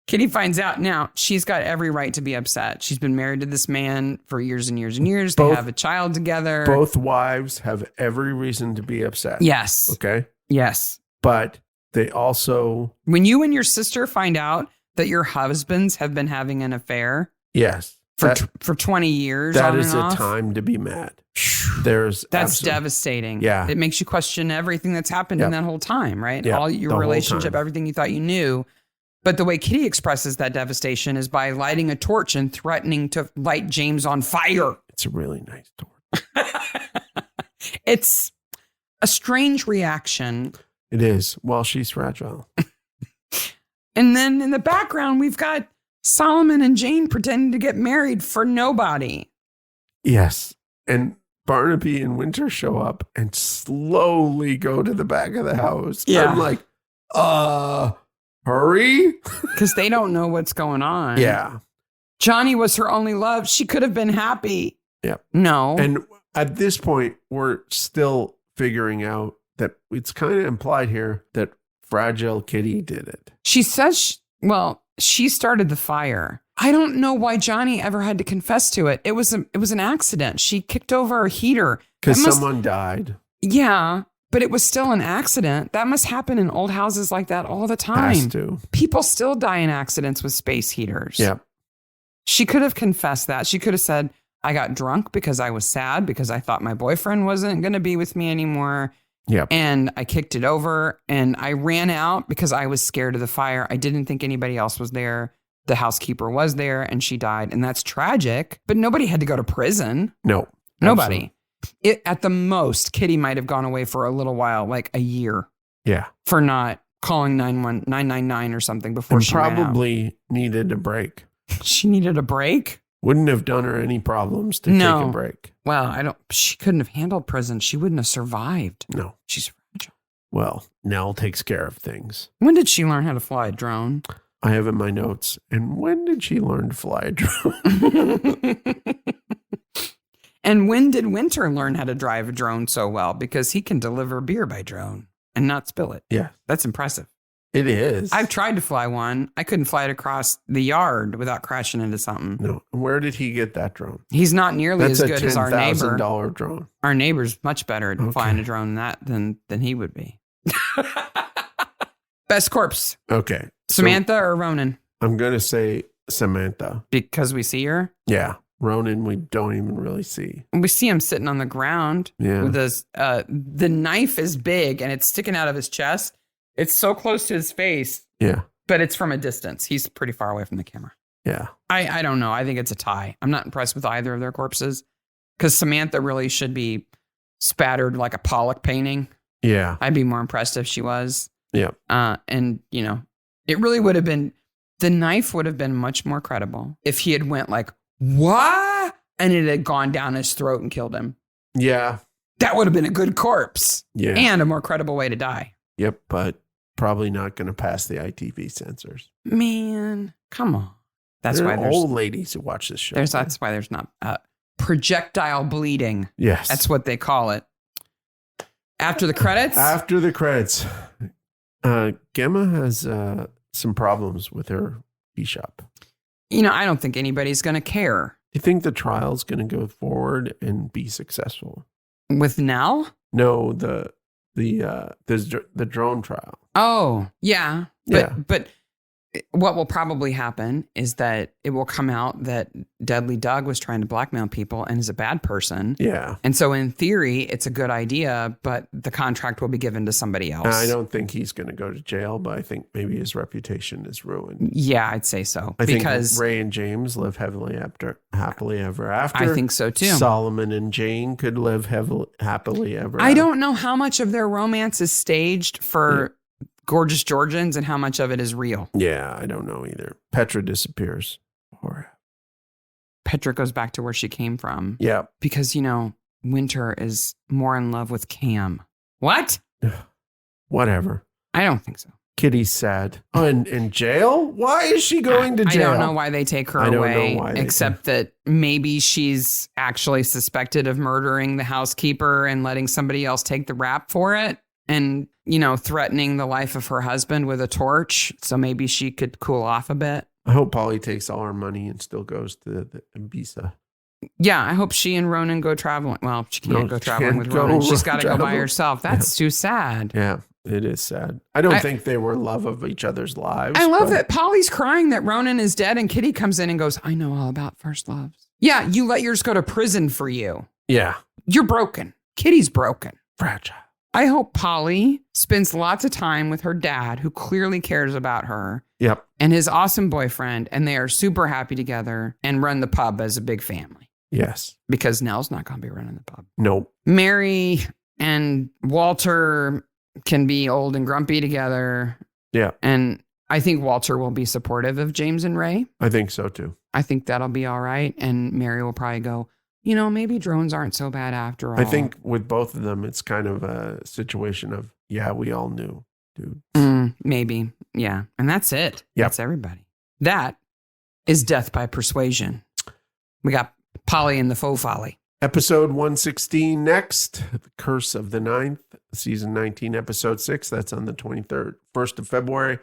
Kitty finds out now she's got every right to be upset. She's been married to this man for years and years and years. They have a child together.
Both wives have every reason to be upset.
Yes.
Okay?
Yes.
But they also...
When you and your sister find out that your husbands have been having an affair...
Yes.
For 20 years.
That is a time to be mad.
That's devastating.
Yeah.
It makes you question everything that's happened in that whole time, right?
Yep.
All your relationship, everything you thought you knew. But the way Kitty expresses that devastation is by lighting a torch and threatening to light James on fire.
It's a really nice torch.
It's a strange reaction.
It is. Well, she's fragile.
And then in the background, we've got Solomon and Jane pretending to get married for nobody.
Yes. And Barnaby and Winter show up and slowly go to the back of the house.
Yeah.
I'm like, hurry.
Because they don't know what's going on.
Yeah.
Johnny was her only love. She could have been happy.
Yeah.
No.
And at this point, we're still figuring out that it's kind of implied here that fragile Kitty did it.
She says, she started the fire. I don't know why Johnny ever had to confess to it. It was an accident. She kicked over a heater.
Because someone died.
Yeah, but it was still an accident. That must happen in old houses like that all the time.
Has to.
People still die in accidents with space heaters.
Yeah.
She could have confessed that. She could have said, I got drunk because I was sad because I thought my boyfriend wasn't going to be with me anymore.
Yeah.
And I kicked it over and I ran out because I was scared of the fire. I didn't think anybody else was there. The housekeeper was there and she died. And that's tragic, but nobody had to go to prison.
No.
Nobody. At the most, Kitty might have gone away for a little while, like a year.
Yeah.
For not calling 999 or something before she ran out.
Probably needed a break.
She needed a break?
Wouldn't have done her any problems to take a break.
Well, she couldn't have handled prison. She wouldn't have survived.
No.
She's fragile.
Well, Nell takes care of things.
When did she learn how to fly a drone?
I have in my notes. And when did she learn to fly a drone?
And when did Winter learn how to drive a drone so well? Because he can deliver beer by drone and not spill it.
Yeah.
That's impressive.
It is.
I've tried to fly one. I couldn't fly it across the yard without crashing into something.
No. Where did he get that drone?
He's not nearly as good as our neighbor.
That's a $10,000 drone.
Our neighbor's much better at flying a drone than he would be. Best corpse.
Okay.
Samantha or Ronan?
I'm going to say Samantha.
Because we see her?
Yeah. Ronan, we don't even really see.
We see him sitting on the ground.
Yeah.
With his, the knife is big and it's sticking out of his chest. It's so close to his face.
Yeah.
But it's from a distance. He's pretty far away from the camera.
Yeah.
I don't know. I think it's a tie. I'm not impressed with either of their corpses. Because Samantha really should be spattered like a Pollock painting.
Yeah.
I'd be more impressed if she was.
Yeah.
And, you know, it really would have been, the knife would have been much more credible if he had went like, what? And it had gone down his throat and killed him.
Yeah.
That would have been a good corpse.
Yeah.
And a more credible way to die.
Yep. But probably not going to pass the ITV censors.
Man, come on. That's
there
why
are
there's
old ladies who watch this show.
That's why there's not projectile bleeding.
Yes.
That's what they call it. After the credits?
After the credits. Gemma has some problems with her tea shop.
You know, I don't think anybody's going to care.
Do you think the trial's going to go forward and be successful?
With Nell?
No, the drone trial.
Oh, yeah. But what will probably happen is that it will come out that Deadly Doug was trying to blackmail people and is a bad person.
Yeah.
And so in theory, it's a good idea, but the contract will be given to somebody else.
I don't think he's going to go to jail, but I think maybe his reputation is ruined.
Yeah, I'd say so.
I think Ray and James live happily ever after.
I think so too.
Solomon and Jane could live happily ever after.
I don't know how much of their romance is staged for Gorgeous Georgians and how much of it is real.
Yeah, I don't know either. Petra disappears.
Petra goes back to where she came from.
Yeah.
Because, you know, Winter is more in love with Cam. What?
Whatever.
I don't think so.
Kitty's sad. Oh, in jail? Why is she going to jail?
I don't know why they take her away, except that maybe she's actually suspected of murdering the housekeeper and letting somebody else take the rap for it. And, you know, threatening the life of her husband with a torch. So maybe she could cool off a bit.
I hope Polly takes all her money and still goes to the Ibiza.
Yeah, I hope she and Ronan go traveling. Well, she can't go traveling with Ronan. She's got to go by herself. That's too sad.
Yeah, it is sad. I don't think they were love of each other's lives.
I love that Polly's crying that Ronan is dead and Kitty comes in and goes, I know all about first loves. Yeah, you let yours go to prison for you.
Yeah.
You're broken. Kitty's broken.
Fragile.
I hope Polly spends lots of time with her dad, who clearly cares about her.
Yep.
And his awesome boyfriend, and they are super happy together and run the pub as a big family.
Yes.
Because Nell's not going to be running the pub.
Nope.
Mary and Walter can be old and grumpy together.
Yeah.
And I think Walter will be supportive of James and Ray.
I think so too.
I think that'll be all right. And Mary will probably go, you know, maybe drones aren't so bad after all.
I think with both of them, it's kind of a situation of, yeah, we all knew, dude.
Maybe. Yeah. And that's it.
Yep.
That's everybody. That is Death by Persuasion. We got Polly and the Faux Folly.
Episode 116 next. The Curse of the Ninth, season 19, episode 6. That's on the 23rd, 1st of February.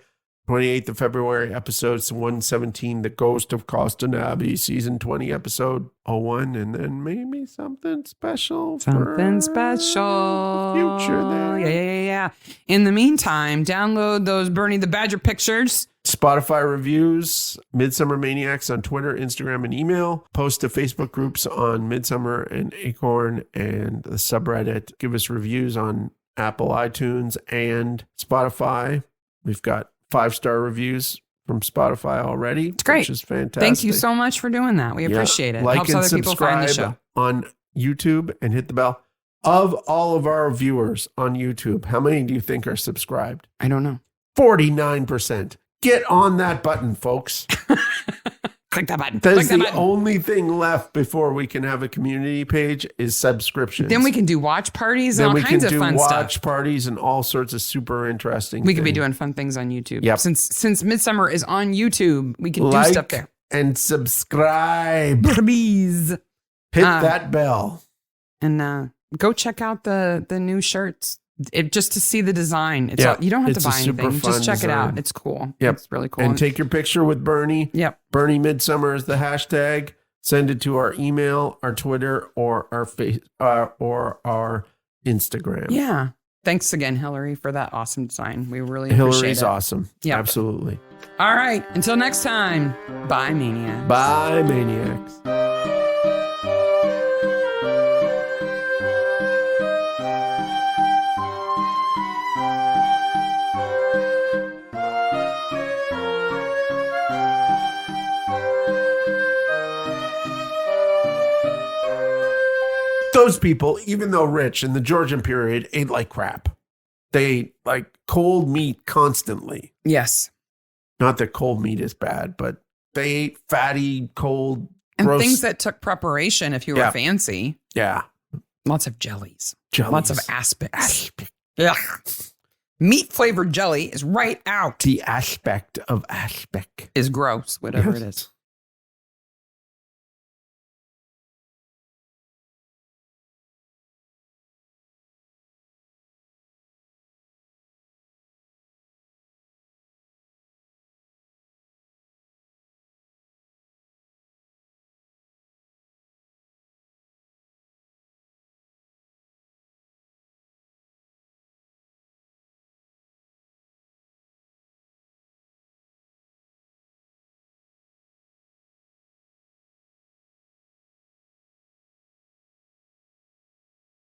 28th of February, episodes 117, The Ghost of Coston Abbey, season 20, episode 01, and then maybe something special.
Something special.
Future there.
Yeah. In the meantime, download those Bernie the Badger pictures.
Spotify reviews, Midsomer Maniacs on Twitter, Instagram, and email. Post to Facebook groups on Midsomer and Acorn and the subreddit. Give us reviews on Apple iTunes and Spotify. We've got 5-star reviews from Spotify already.
It's great.
Which is fantastic.
Thank you so much for doing that. We appreciate it.
Like
Helps
and
other people find the show.
subscribe on YouTube and hit the bell. Of all of our viewers on YouTube, how many do you think are subscribed?
I don't know.
49%. Get on that button, folks.
Click that button.
That's the only thing left before we can have a community page is subscriptions.
Then we can do watch parties and all kinds of fun stuff.
Watch parties and all sorts of super interesting
We could be doing fun things on YouTube.
Yep.
Since Midsomer is on YouTube, we can do stuff there.
And subscribe.
Please.
Hit that bell.
And go check out the new shirts just to see the design. It's all, you don't have to buy anything. Just check it out. It's cool.
Yep.
It's really cool.
And take your picture with Bernie.
Yep.
Bernie Midsomer is the hashtag. Send it to our email, our Twitter, or our or our Instagram.
Yeah. Thanks again, Hillary, for that awesome design. We really appreciate it.
Hillary's awesome. Yeah, absolutely.
All right. Until next time. Bye, Maniacs.
Bye, Maniacs. Those people, even though rich in the Georgian period, ate like crap. They ate like cold meat constantly.
Yes.
Not that cold meat is bad, but they ate fatty, cold,
and
gross.
Things that took preparation if you were fancy.
Yeah.
Lots of jellies. Lots of aspics. Yeah. Meat flavored jelly is right out.
The aspect of aspic
is gross, whatever it is.